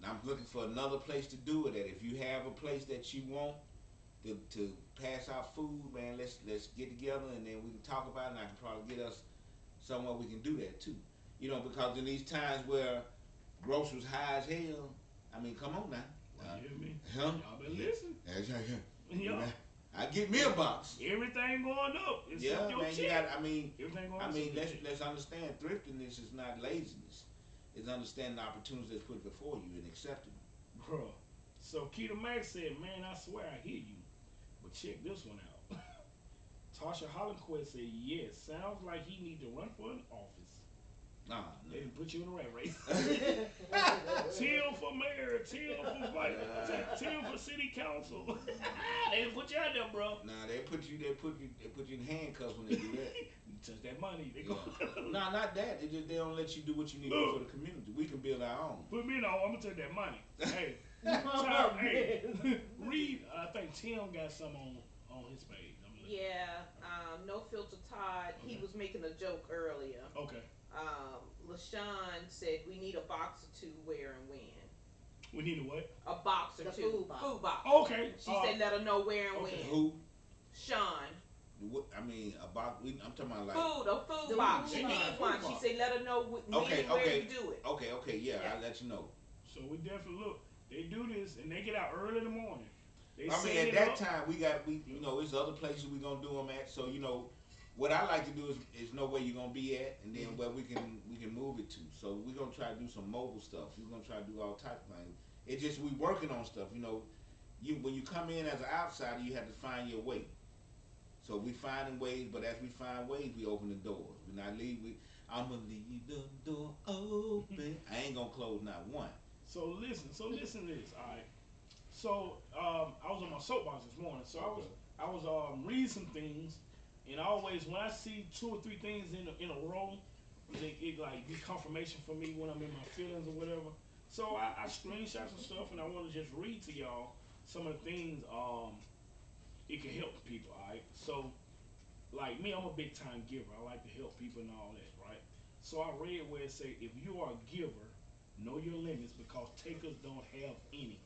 And I'm looking for another place to do it at. If you have a place that you want to pass out food, man, let's get together and then we can talk about it. And I can probably get us somewhere we can do that too. You know, because in these times where groceries high as hell, I mean, come on now. You hear me? Huh? Y'all been listening. That's right. Yeah. I get me a box. Everything going up. It's Yeah, up your man. check. You got. I mean, Everything going up. let's understand. Thriftiness is not laziness. It's understanding the opportunities that's put before you and accepting them. Bro. So Keto Max said, man, I swear I hear you. But check this one out. Tasha Hollenquist said, yes, sounds like he need to run for an office. Nah, They didn't put you in a rat race. Tim for mayor, Tim for vice, Tim for city council. They didn't put you out there, bro. nah. They put you in handcuffs when they do that. You touch that money, they go. Nah, not that. They don't let you do what you need to do for the community. We can build our own. Put me in, I'm gonna take that money. Hey, so, hey, read. I think Tim got some on his page. I'm looking. Yeah, No Filter Todd, he Okay. was making a joke earlier. Okay. LaShawn said we need a box or two where and when. We need a what? A box or The two. food box. Food box. Okay. She said let her know where and okay. when. Who? Sean. I mean, about. I'm talking about like. A food The box. food She box. needs one. Food She box. said let her know when Okay, and where okay. you do it. Okay, yeah, Yeah. I'll let you know. So we definitely look. They do this and they get out early in the morning. They I mean, set at it that up. time, you know, there's other places we gonna do them at. So, you know, what I like to do is know where you're gonna be at, and then where we can move it to. So we're gonna try to do some mobile stuff. We're gonna try to do all type of things. It's just we working on stuff. You know, when you come in as an outsider, you have to find your way. So we finding ways, but as we find ways, we open the doors. We not leave. I'm gonna leave the door open. I ain't gonna close not one. So listen to this. All right. So I was on my soapbox this morning. So Okay. I was reading some things, and I always when I see two or three things in a row, it like be confirmation for me when I'm in my feelings or whatever. So I screenshot some stuff, and I want to just read to y'all some of the things it can help people. All right. So like me, I'm a big time giver. I like to help people and all that, right? So I read where it say, if you are a giver, know your limits because takers don't have any.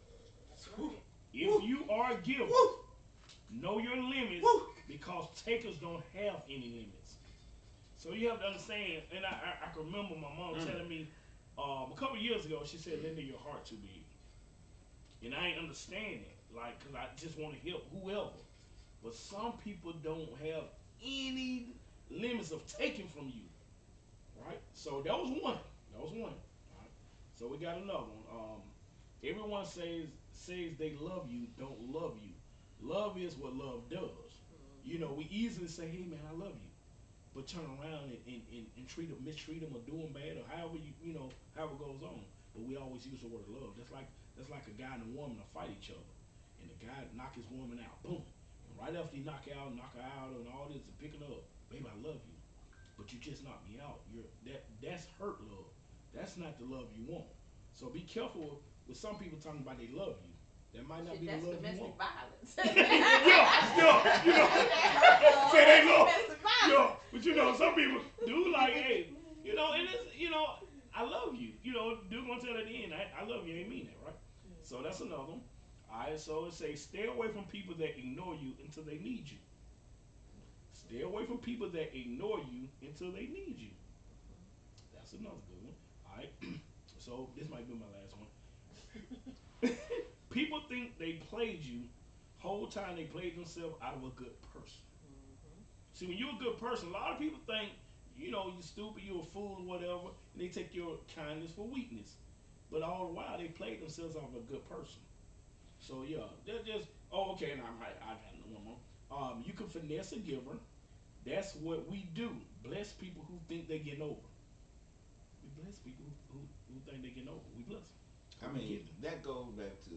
That's Woo, right. If woo, you are a giver, woo, know your limits woo. because takers don't have any limits. So you have to understand, and I can remember my mom Mm. telling me a couple of years ago, she said, lend your heart too big. And I ain't understand it, like, because I just want to help whoever. But some people don't have any limits of taking from you, right? So that was one. That was one. Right? So we got another one. Everyone says they love you, don't love you. Love is what love does. You know, we easily say, "Hey man, I love you," but turn around and treat them, mistreat them, or do them bad, or however however it goes on. But we always use the word love. That's like a guy and a woman to fight each other, and the guy knock his woman out, boom. And right after he knock her out, and all this, and picking her up, babe, I love you, but you just knocked me out. That's hurt love. That's not the love you want. So be careful with some people talking about they love you. That might not Shit, be the that's love you domestic want. violence. Yeah, That's hurt love. say they That's love. domestic Yeah, violence. but some people do like, hey, and it's, I love you. Do gonna tell at the end, I love you, ain't mean that, right? So that's another one. Alright, so it says stay away from people that ignore you until they need you. Stay away from people that ignore you until they need you. That's another good one. Alright. So this might be my last one. People think they played you, whole time they played themselves out of a good person. See, when you're a good person, a lot of people think, you're stupid, you're a fool or whatever, and they take your kindness for weakness. But all the while, they played themselves out of a good person. So yeah, they're just, oh, okay, and I got one more. You can finesse a giver. That's what we do. Bless people who think they're getting over. We bless people who think they're getting over. We bless them. I We give mean, them. that goes back to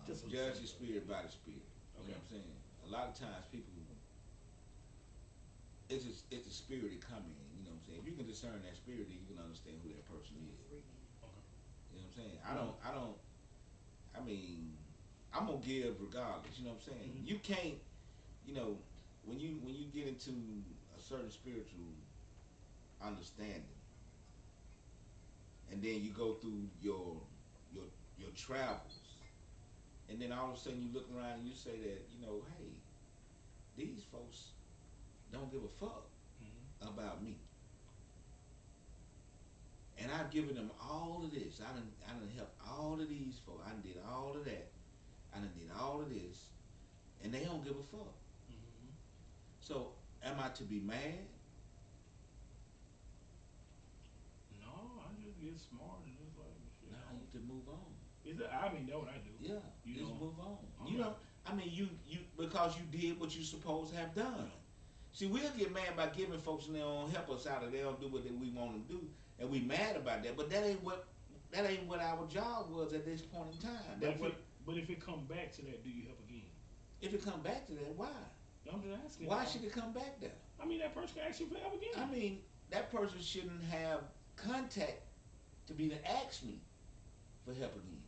Just a judge little the spirit by the spirit. You Okay. know what I'm saying? A lot of times people, it's a spirit that come in. You know what I'm saying? If you can discern that spirit, then you can understand who that person is. Okay. You know what I'm saying? I don't. I mean, I'm gonna give regardless. You know what I'm saying? Mhm. You can't. You know, when you get into a certain spiritual understanding, and then you go through your your travels, and then all of a sudden you look around and you say that hey, these folks don't give a fuck Mhm. about me, and I've given them all of this. I done helped all of these folks. I done did all of that. I done did all of this, and they don't give a fuck. Mhm. So am I to be mad? No, I just get smart and just like shit. Nah, you to move on. Is that? I mean, that's what I do. Yeah, You just know, move on. I'm You know, not. I mean, you because you did what you supposed to have done. Yeah. See, we'll get mad by giving folks and they don't help us out, or they don't do what we want them to do, and we mad about that. But that ain't what our job was at this point in time. But That if what it but if it come back to that, do you help again? if it come back to that, why? I'm just asking. Why should it come back there? I mean, that person can ask you for help I again. mean, that person shouldn't have contact to be to ask me for help again.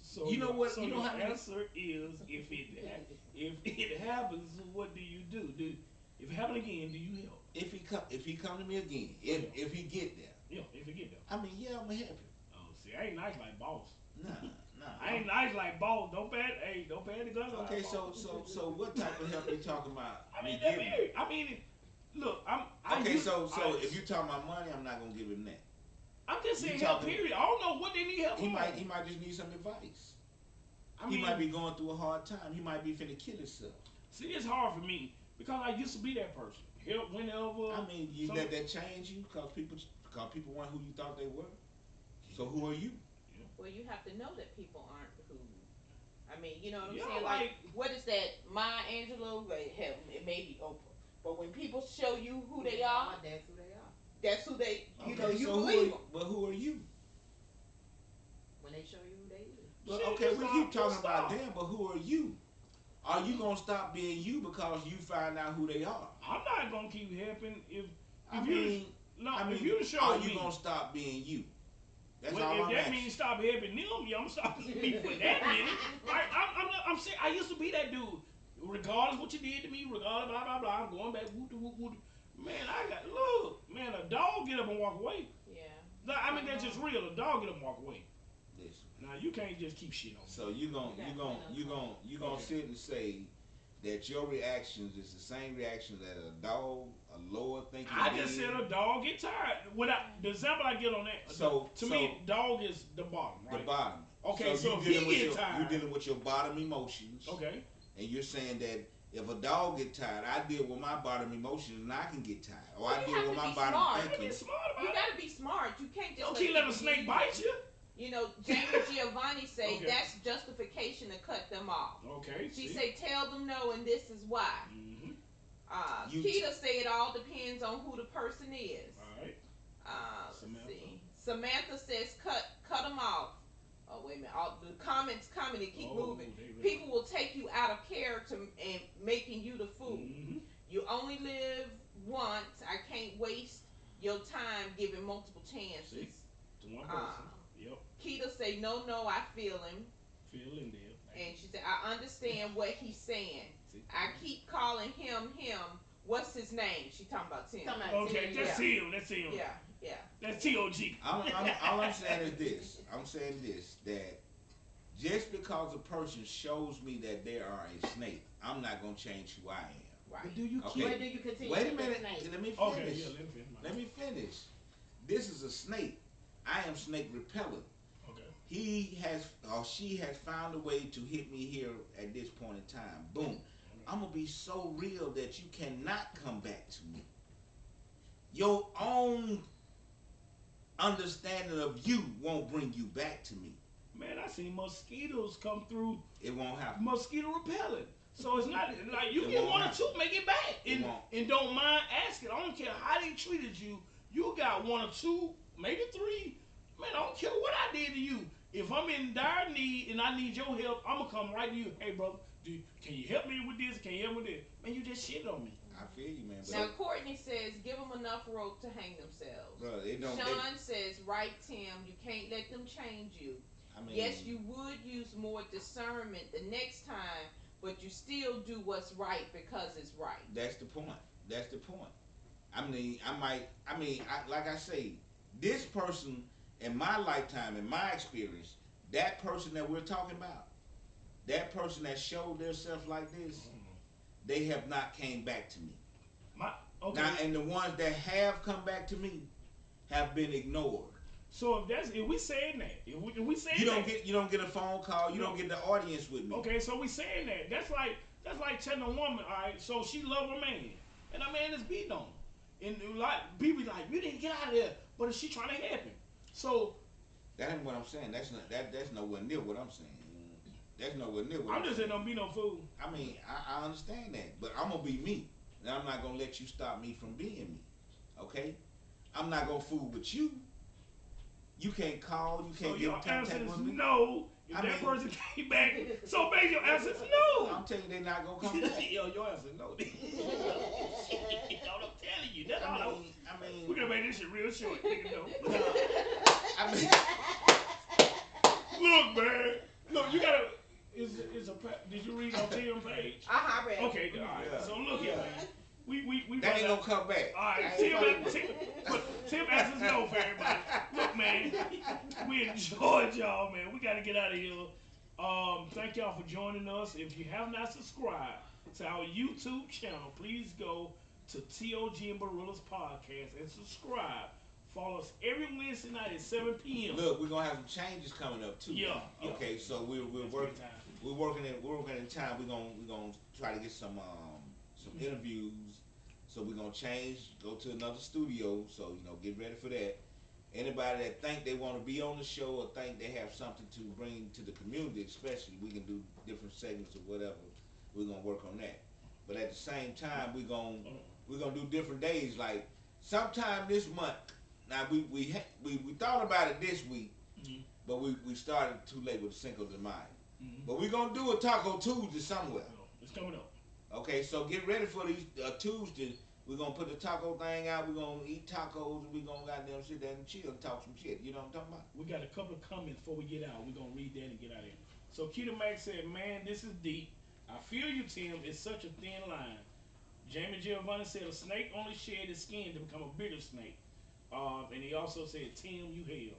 So You know your what? so You know your how many? answer is if it happens, what do you do? If it happen again, do you help? If he come to me again, Oh, if he get there, yeah, if it get there. I mean, yeah, I'm gonna help him. Oh, see, I ain't nice like boss. Nah, nah. I ain't nice like boss. Don't pay the guns. Okay, like so boss. what type of help you talking about? I mean, Me that giving? period. I mean, look, Okay, so if you talking about money, I'm not gonna give him that. I'm just You saying help. talking? Period. I don't know what they need help He on. might just need some advice. I He mean, might be going through a hard time. He might be finna kill himself. see, it's hard for me because I used to be that person. Help whenever. I mean, you some- let that change you because people weren't who you thought they were. So who are you? Yeah. Well, you have to know that people aren't who. I mean, you know what I'm Yeah, saying? Like, what is that? Maya Angelou? Like, hell, it may be Oprah. But when people show you who they are, That's who they are. that's who they, you know, Okay, you so believe them. but who are you? When they show you who they is. But, Shit, okay, just we stop, keep just talking about stop. them, but who are you? Are you gonna stop being you because you find out who they are? I'm not gonna keep helping if I you mean, no I mean, if you to show are you me. gonna stop being you? That's Well, all if I'm that asking. means stop helping them, yeah, I'm stopping me for that minute. I'm saying I used to be that dude. Regardless what you did to me, regardless blah blah blah, I'm going back. Whoop whoop whoop. Man, I got look, man. A dog get up and walk away. Yeah. I mean that's just real. A dog get up and walk away. Listen. Now you can't just keep shit on me. So you gonna Okay. sit and say that your reactions is the same reaction that a dog, a lower thinking I being. just said a dog get tired. The example I get on that, to me, dog is the bottom, right? The bottom. Okay, so if dealing he with get your, tired, you're dealing with your bottom emotions. okay. And you're saying that if a dog get tired, I deal with my bottom emotions and I can get tired. Or Well, I you deal have with to my be bottom smart. You gotta be thinking. smart You about it. gotta be smart. You can't just Don't keep letting a people snake use bite you. You know, Jamie Giovanni say Okay. that's justification to cut them off. Okay. She see? say tell them no and this is why. Mm-hmm. Keita say it all depends on who the person is. All right. Let's Samantha. see. Samantha says cut them off. Oh wait a minute. All the comments coming and keep moving. People will take you out of character and making you the fool. Mm-hmm. You only live once. I can't waste your time giving multiple chances. See? To one person. Yep. Keita say no, I feel him. Feel in there. And she said, I understand what he's saying. See? I keep calling him. What's his name? She talking about Tim. Okay, that's him. That's him. Yeah. That's T.O.G. All I'm saying is this. I'm saying this, that just because a person shows me that they are a snake, I'm not going to change who I am. Right. But do you Okay. where do you continue Wait a to be minute. snake? Let me finish. Okay, yeah, let me finish. Let me finish. This is a snake. I am snake repellent. Okay. He has or she has found a way to hit me here at this point in time. Boom. I'm gonna be so real that you cannot come back to me. Your own understanding of you won't bring you back to me. Man, I seen mosquitoes come through. It won't happen. Mosquito repellent. So it's not like you It get won't one or happen. two, make it back, It and won't. don't mind asking. I don't care how they treated you. You got one or two, maybe three. Man, I don't care what I did to you. If I'm in dire need and I need your help, I'm gonna come right to you. Hey, brother, can you help me with this? Can you help me with this? Man, you just shit on me. I feel you, man. But Now Courtney says give them enough rope to hang themselves. bro, it don't. Sean says right, Tim. You can't let them change you. I mean, Yes, you would use more discernment the next time, but you still do what's right because it's right. That's the point. That's the point. I mean, like I say, this person in my lifetime, in my experience, that person that we're talking about, that person that showed themselves like this, they have not came back to me. Okay. Now, and the ones that have come back to me have been ignored. So if we saying that, if we saying You don't that, get a phone call. You don't get the audience with me. okay, so we saying that. That's like telling a woman, all right, so she love her man, and a man is beating on her, and like people like you didn't get out of there, but she trying to help him. So That ain't what I'm saying. That's nowhere near what I'm saying. That's nowhere near what I'm just saying don't be no fool. I mean, I understand that, but I'm gonna be me, and I'm not gonna let you stop me from being me. Okay? I'm not gonna fool with you. You can't call. You So can't your get answer contact is with me. no. If I that mean- person came back, so maybe your answer is no. I'm telling you, they're not gonna come back. Yo, your answer is no. Yo, I'm telling you, that's all. I mean, We're gonna make this shit real short, nigga. No. I mean, Look, man. Look, you gotta. Did you read on Tim's page? I read. Okay, all right. Yeah. So look here, man. We that ain't brought gonna come back. all right, I ain't fucking- Tim answers no for everybody. Look, man, we enjoyed y'all, man. We got to get out of here. Thank y'all for joining us. If you have not subscribed to our YouTube channel, please go to T.O.G. and Barillas Podcast and subscribe. Follow us every Wednesday night at 7 p.m. Look, we're gonna have some changes coming up too. Yeah. Okay, so we're That's working. good time. We're working in time. We're gonna try to get some interviews. So we're gonna change, go to another studio. So get ready for that. Anybody that think they want to be on the show or think they have something to bring to the community, especially, we can do different segments or whatever. We're gonna work on that. But at the same time, we're gonna do different days. Like sometime this month. Now we thought about it this week, Mm-hmm. but we started too late with the Cinco de Mayo. Mm-hmm. But we're gonna do a Taco Tuesday somewhere. It's coming up. Okay, so get ready for these Tuesday. We're gonna put the taco thing out. We're gonna eat tacos. And we're gonna goddamn sit there and chill and talk some shit. You know what I'm talking about? We got a couple of comments before we get out. We're gonna read that and get out of here. So Keita Max said, "Man, this is deep. I feel you, Tim. It's such a thin line." Jamie Giovanni said, "A snake only shed his skin to become a bigger snake." And he also said, "Tim, you hell."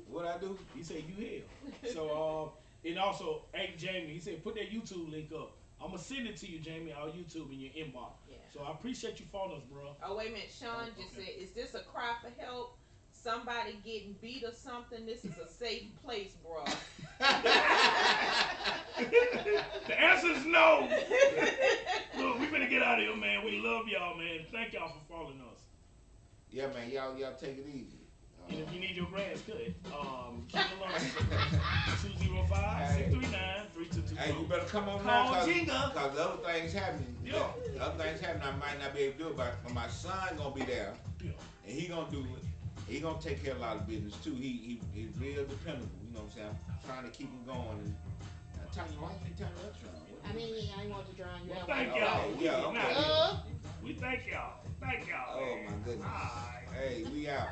What I do? He said, "You hell." So and also, hey Jamie, he said, "Put that YouTube link up. I'm gonna send it to you, Jamie, on YouTube in your inbox." Yeah. So I appreciate you following us, bro. Oh, wait a minute. Sean just said, "Is this a cry for help? Somebody getting beat or something? This is a safe place, bro." The answer is no. Look, we finna get out of here, man. We love y'all, man. Thank y'all for following us. Yeah, man. Y'all take it easy. And if you need your grass cut, keep it along. 205-639-3224. Hey, you better come on Call now, Jinga. cause the other things happening. Yeah. The other things happening. I might not be able to do it, but my son gonna be there, Yeah. and he gonna do it. He gonna take care of a lot of business too. He's real dependable. You know what I'm saying? I'm trying to keep him going. And Tanya, why you turn that on? I mean, I ain't want to drown you Well, out. thank y'all. Okay, yeah, okay. We thank y'all. Thank y'all. Oh man. my goodness. All right. Hey, we out.